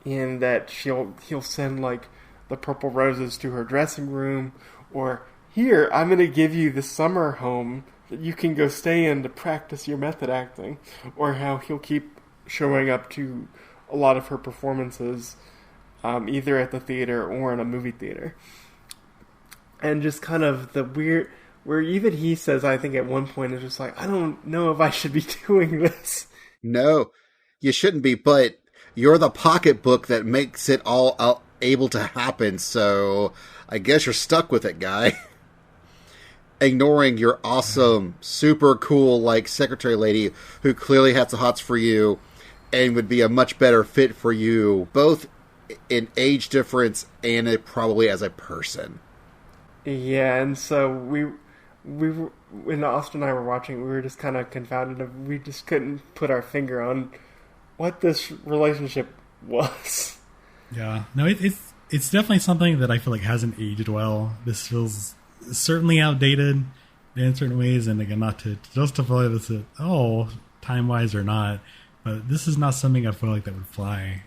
in that he'll send like the purple roses to her dressing room, or here I'm going to give you the summer home that you can go stay in to practice your method acting, or how he'll keep showing up to a lot of her performances, either at the theater or in a movie theater. and just kind of the weird, where even he says, I think at one point, it's just like, I don't know if I should be doing this. No, you shouldn't be, but you're the pocketbook that makes it all able to happen, so I guess you're stuck with it, guy. Ignoring your awesome, super cool, like, secretary lady who clearly has the hots for you and would be a much better fit for you, both in age difference and probably as a person. Yeah, and so when Austin and I were watching, we were just kind of confounded. We just couldn't put our finger on what this relationship was. Yeah, no, it's definitely something that I feel like hasn't aged well. This feels certainly outdated in certain ways, and again, not to justify this at all, time-wise or not, but this is not something I feel like that would fly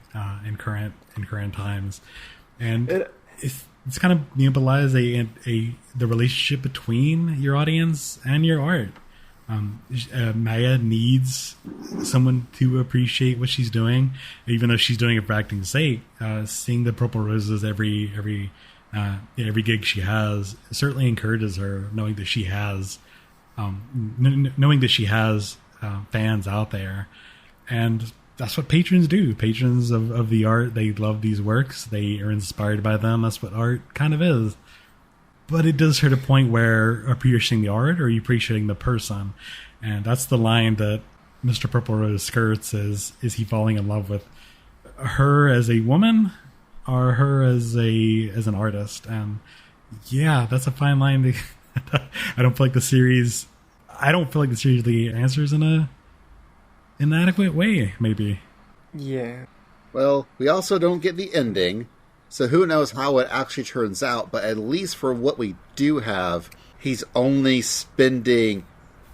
in current times, and it's kind of belies the relationship between your audience and your art. Maya needs someone to appreciate what she's doing, even though she's doing it for acting's sake. Seeing the purple roses every gig she has certainly encourages her, knowing that she has fans out there, and that's what patrons do. Patrons of the art, they love these works, they are inspired by them. That's what art kind of is. But it does hurt a point where appreciating the art or appreciating the person, and that's the line that Mr. Purple Rose skirts: is he falling in love with her as a woman or her as an artist? And yeah, that's a fine line. I don't feel like the series really answers in an adequate way, maybe. Yeah. Well, we also don't get the ending, so who knows how it actually turns out, but at least for what we do have, he's only spending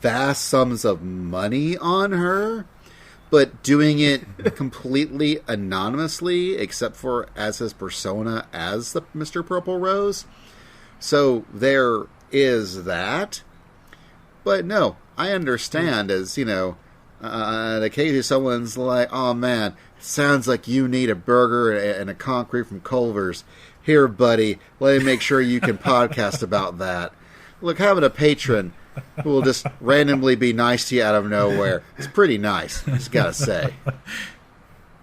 vast sums of money on her, but doing it completely anonymously, except for as his persona as the Mr. Purple Rose. So there is that. But no, I understand, as, occasionally someone's like, oh man, it sounds like you need a burger and a concrete from Culver's. Here, buddy, let me make sure you can podcast about that. Look, having a patron who will just randomly be nice to you out of nowhere is pretty nice, I just gotta say.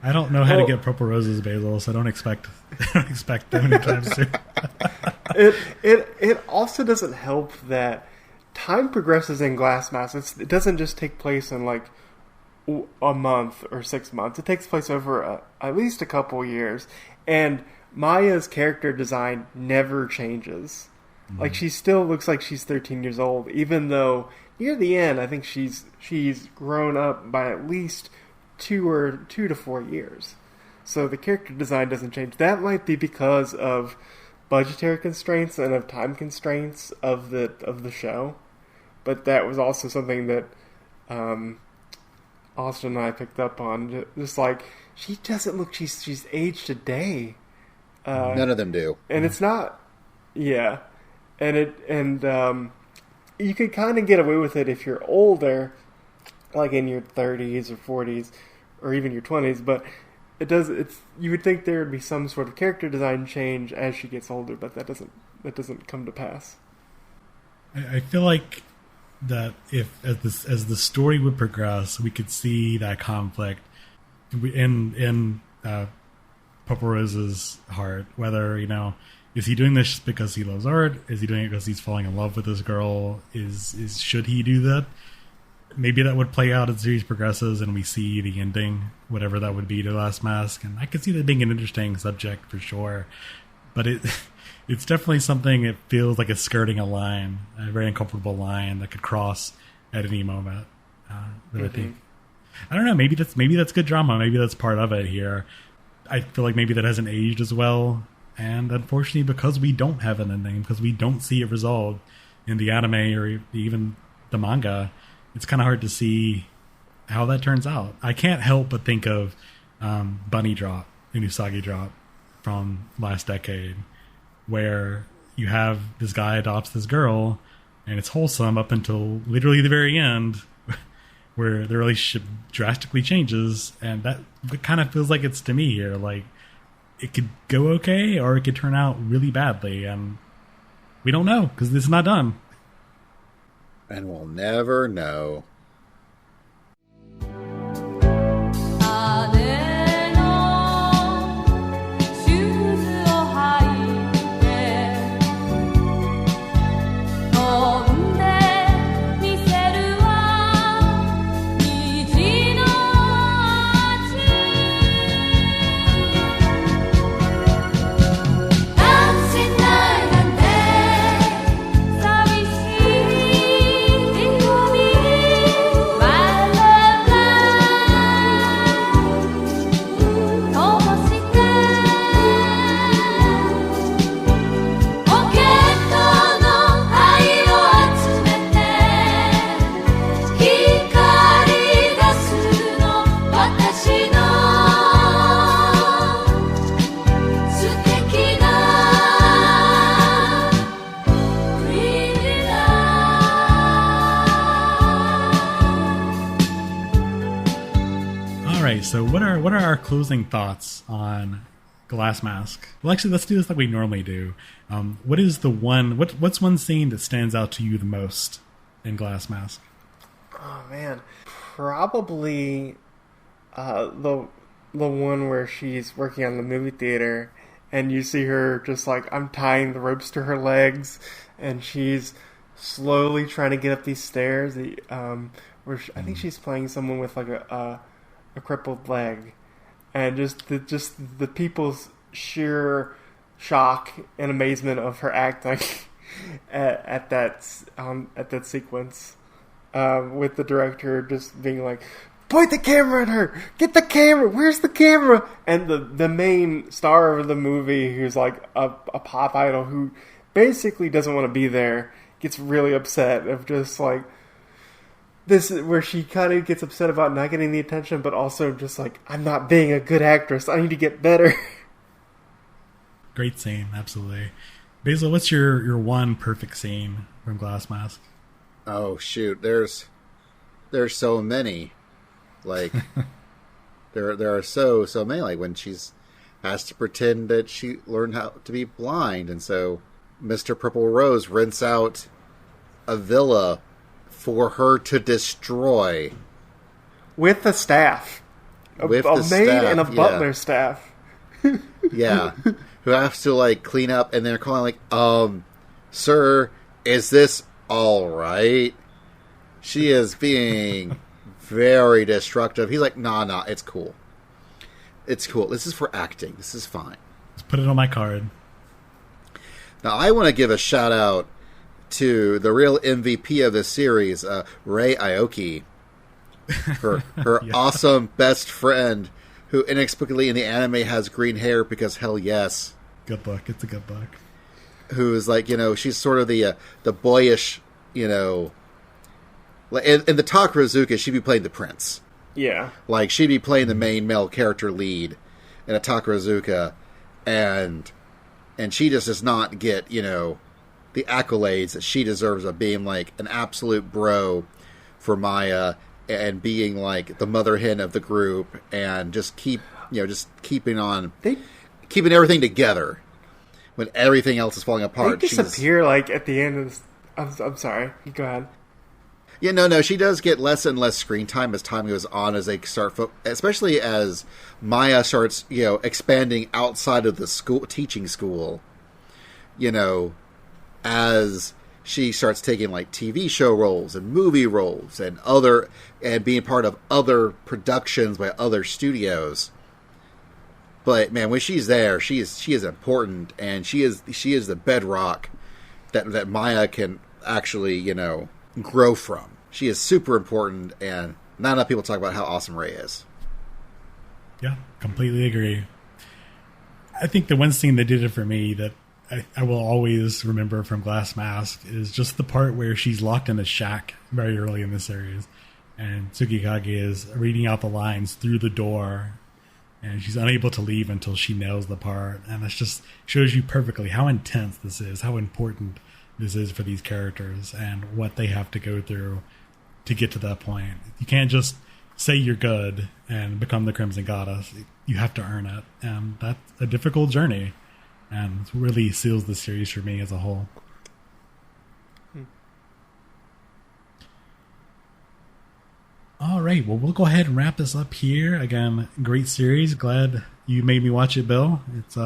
I don't know how to get purple roses, Basil, so I don't expect them anytime soon. It also doesn't help that time progresses in Glass Mask. It doesn't just take place in like a month or 6 months. It takes place over at least a couple years, and Maya's character design never changes. Mm-hmm. Like, she still looks like she's 13 years old, even though near the end I think she's grown up by at least 2 to 4 years. So the character design doesn't change. That might be because of budgetary constraints and of time constraints of the show, but that was also something that Austin and I picked up on. Just like, she doesn't look she's aged a day. None of them do, and it's not. Yeah, and you could kind of get away with it if you're older, like in your 30s or 40s, or even your 20s. But you would think there would be some sort of character design change as she gets older, but that doesn't come to pass. I feel like that as the story would progress, we could see that conflict in Purple Rose's heart. Whether, is he doing this just because he loves art? Is he doing it because he's falling in love with this girl? Should he do that? Maybe that would play out as the series progresses and we see the ending, whatever that would be to Last Mask. And I could see that being an interesting subject for sure. But it's definitely something, it feels like it's skirting a line, a very uncomfortable line that could cross at any moment. I think, I don't know, maybe that's good drama. Maybe that's part of it here. I feel like maybe that hasn't aged as well. And unfortunately, because we don't have an ending, because we don't see it resolved in the anime or even the manga, it's kind of hard to see how that turns out. I can't help but think of Bunny Drop, Usagi Drop from last decade, where you have this guy adopts this girl, and it's wholesome up until literally the very end, where the relationship drastically changes, and that kind of feels like it's to me here. Like, it could go okay, or it could turn out really badly, and We don't know because this is not done. And we'll never know. So what are our closing thoughts on Glass Mask? Well, actually, let's do this like we normally do. What is the what's one scene that stands out to you the most in Glass Mask? Oh man, probably the one where she's working on the movie theater, and you see her just like untying the ropes to her legs, and she's slowly trying to get up these stairs. Where I think she's playing someone with like a crippled leg, and just the people's sheer shock and amazement of her acting at that sequence, with the director just being like, "Point the camera at her! Get the camera! Where's the camera?" And the main star of the movie, who's like a pop idol who basically doesn't want to be there, gets really upset of just like. This is where she kind of gets upset about not getting the attention, but also just like, I'm not being a good actress. I need to get better. Great scene, absolutely. Basil, what's your one perfect scene from Glass Mask? Oh shoot, there's so many. Like there are so many. Like when she's has to pretend that she learned how to be blind, and so Mr. Purple Rose rents out a villa for her to destroy with the staff, a maid and a butler staff. Yeah, who has to like clean up, and they're calling like, "Sir, is this all right?" She is being very destructive. He's like, "Nah, it's cool. It's cool. This is for acting. This is fine. Let's put it on my card." Now, I want to give a shout out to the real MVP of this series, Rei Aoki, her yeah. awesome best friend, who inexplicably in the anime has green hair because hell yes. Good book. It's a good book. Who is like, she's sort of the boyish, in the Takarazuka, she'd be playing the prince. Yeah. Like, she'd be playing the main male character lead in a Takarazuka, and she just does not get, the accolades that she deserves of being like an absolute bro for Maya and being like the mother hen of the group and just keeping everything together when everything else is falling apart. They disappear like at the end of this. I'm sorry. Go ahead. Yeah, no. She does get less and less screen time as time goes on, as they start, especially as Maya starts, expanding outside of the teaching school. As she starts taking like TV show roles and movie roles and being part of other productions by other studios. But man, when she's there, she is important, and she is the bedrock that Maya can actually, grow from. She is super important, and not enough people talk about how awesome Rei is. Yeah, completely agree. I think the one scene that did it for me that I will always remember from Glass Mask is just the part where she's locked in a shack very early in the series, and Tsukikage is reading out the lines through the door, and she's unable to leave until she nails the part. And it just shows you perfectly how intense this is, how important this is for these characters, and what they have to go through to get to that point. You can't just say you're good and become the Crimson Goddess. You have to earn it, and that's a difficult journey. And it really seals the series for me as a whole. right. Well, we'll go ahead and wrap this up here. Again, great series. Glad you made me watch it, Bill. It's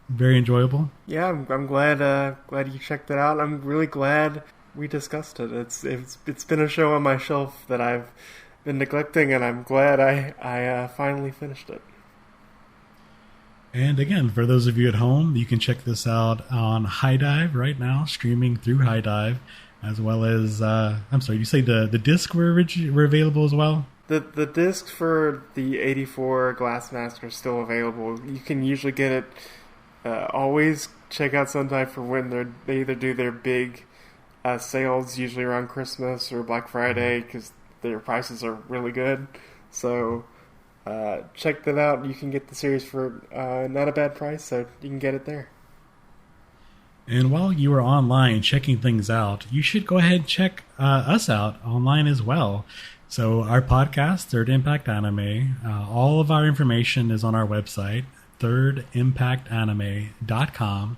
very enjoyable. Yeah, I'm glad you checked it out. I'm really glad we discussed it. It's been a show on my shelf that I've been neglecting, and I'm glad I finally finished it. And again, for those of you at home, you can check this out on High Dive right now, streaming through High Dive, as well as, I'm sorry, you say the disc were available as well? The discs for the 84 Glass Mask are still available. You can usually get it. Always check out Sometime for when they either do their big sales, usually around Christmas or Black Friday, because their prices are really good. So check that out. You can get the series for not a bad price, so you can get it there. And while you are online checking things out, you should go ahead and check us out online as well. So our podcast, Third Impact Anime, all of our information is on our website, thirdimpactanime.com.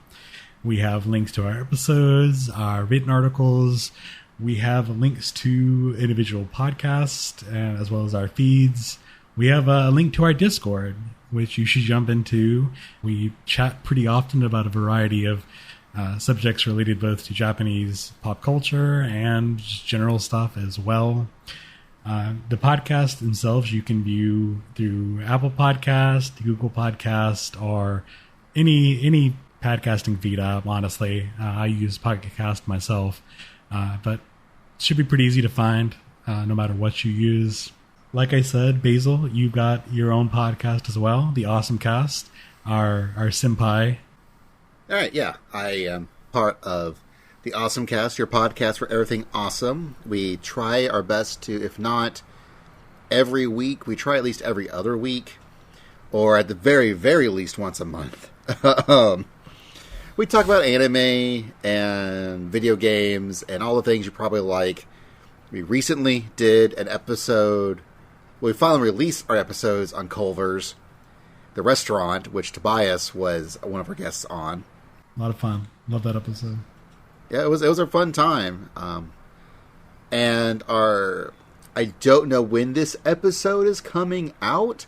We have links to our episodes, our written articles. We have links to individual podcasts, as well as our feeds. We have a link to our Discord, which you should jump into. We chat pretty often about a variety of subjects related both to Japanese pop culture and just general stuff as well. The podcast themselves you can view through Apple Podcast, Google Podcast, or any podcasting feed app, honestly. I use Pocket Cast myself, but it should be pretty easy to find no matter what you use. Like I said, Basil, you've got your own podcast as well, the OSMCast, our senpai. All right, yeah. I am part of the OSMCast, your podcast for everything awesome. We try our best to, if not every week, we try at least every other week, or at the very, very least once a month. We talk about anime and video games and all the things you probably like. We recently did an episode. We finally released our episodes on Culver's, the restaurant, which Tobias was one of our guests on. A lot of fun. Love that episode. Yeah, it was a fun time. And I don't know when this episode is coming out.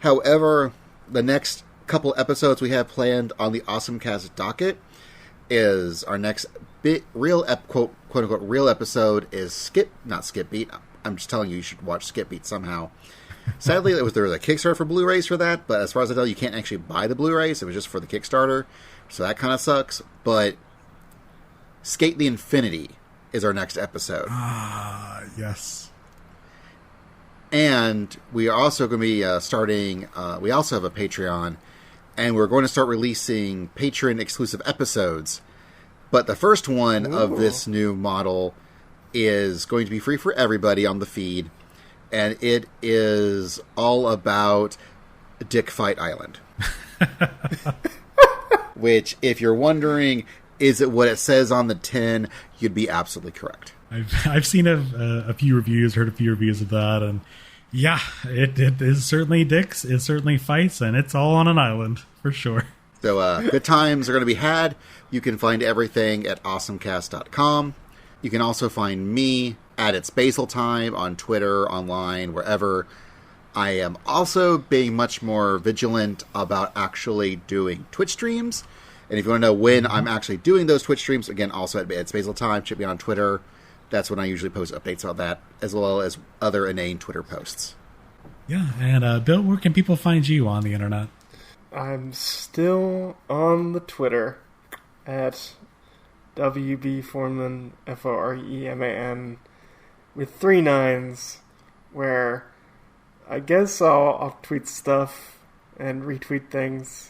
However, the next couple episodes we have planned on the OSMCast docket is our next quote unquote real episode is not Skip Beat. I'm just telling you should watch Skip Beat somehow. Sadly, there was a Kickstarter for Blu-rays for that, but as far as I know, you can't actually buy the Blu-rays. It was just for the Kickstarter, so that kind of sucks. But Skate the Infinity is our next episode. Ah, yes. And we are also going to be starting, we also have a Patreon, and we're going to start releasing Patreon-exclusive episodes. But the first one of this new model is going to be free for everybody on the feed, and it is all about Dick Fight Island. Which, if you're wondering, is it what it says on the tin, you'd be absolutely correct. I've seen a few reviews, heard a few reviews of that, and yeah, it is certainly dicks, it certainly fights, and it's all on an island, for sure. So good times are going to be had. You can find everything at awesomecast.com. You can also find me at itsbasiltime on Twitter, online, wherever. I am also being much more vigilant about actually doing Twitch streams. And if you want to know when I'm actually doing those Twitch streams, again, also at itsbasiltime, check me on Twitter. That's when I usually post updates about that, as well as other inane Twitter posts. Yeah, and Bill, where can people find you on the internet? I'm still on the Twitter at WB Foreman, with 3 9s, where I guess I'll tweet stuff and retweet things.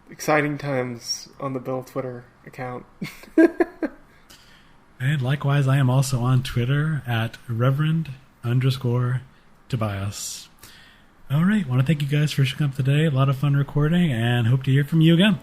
Exciting times on the Bill Twitter account. And likewise, I am also on Twitter at Reverend_Tobias. All right, want to thank you guys for showing up today. A lot of fun recording, and hope to hear from you again.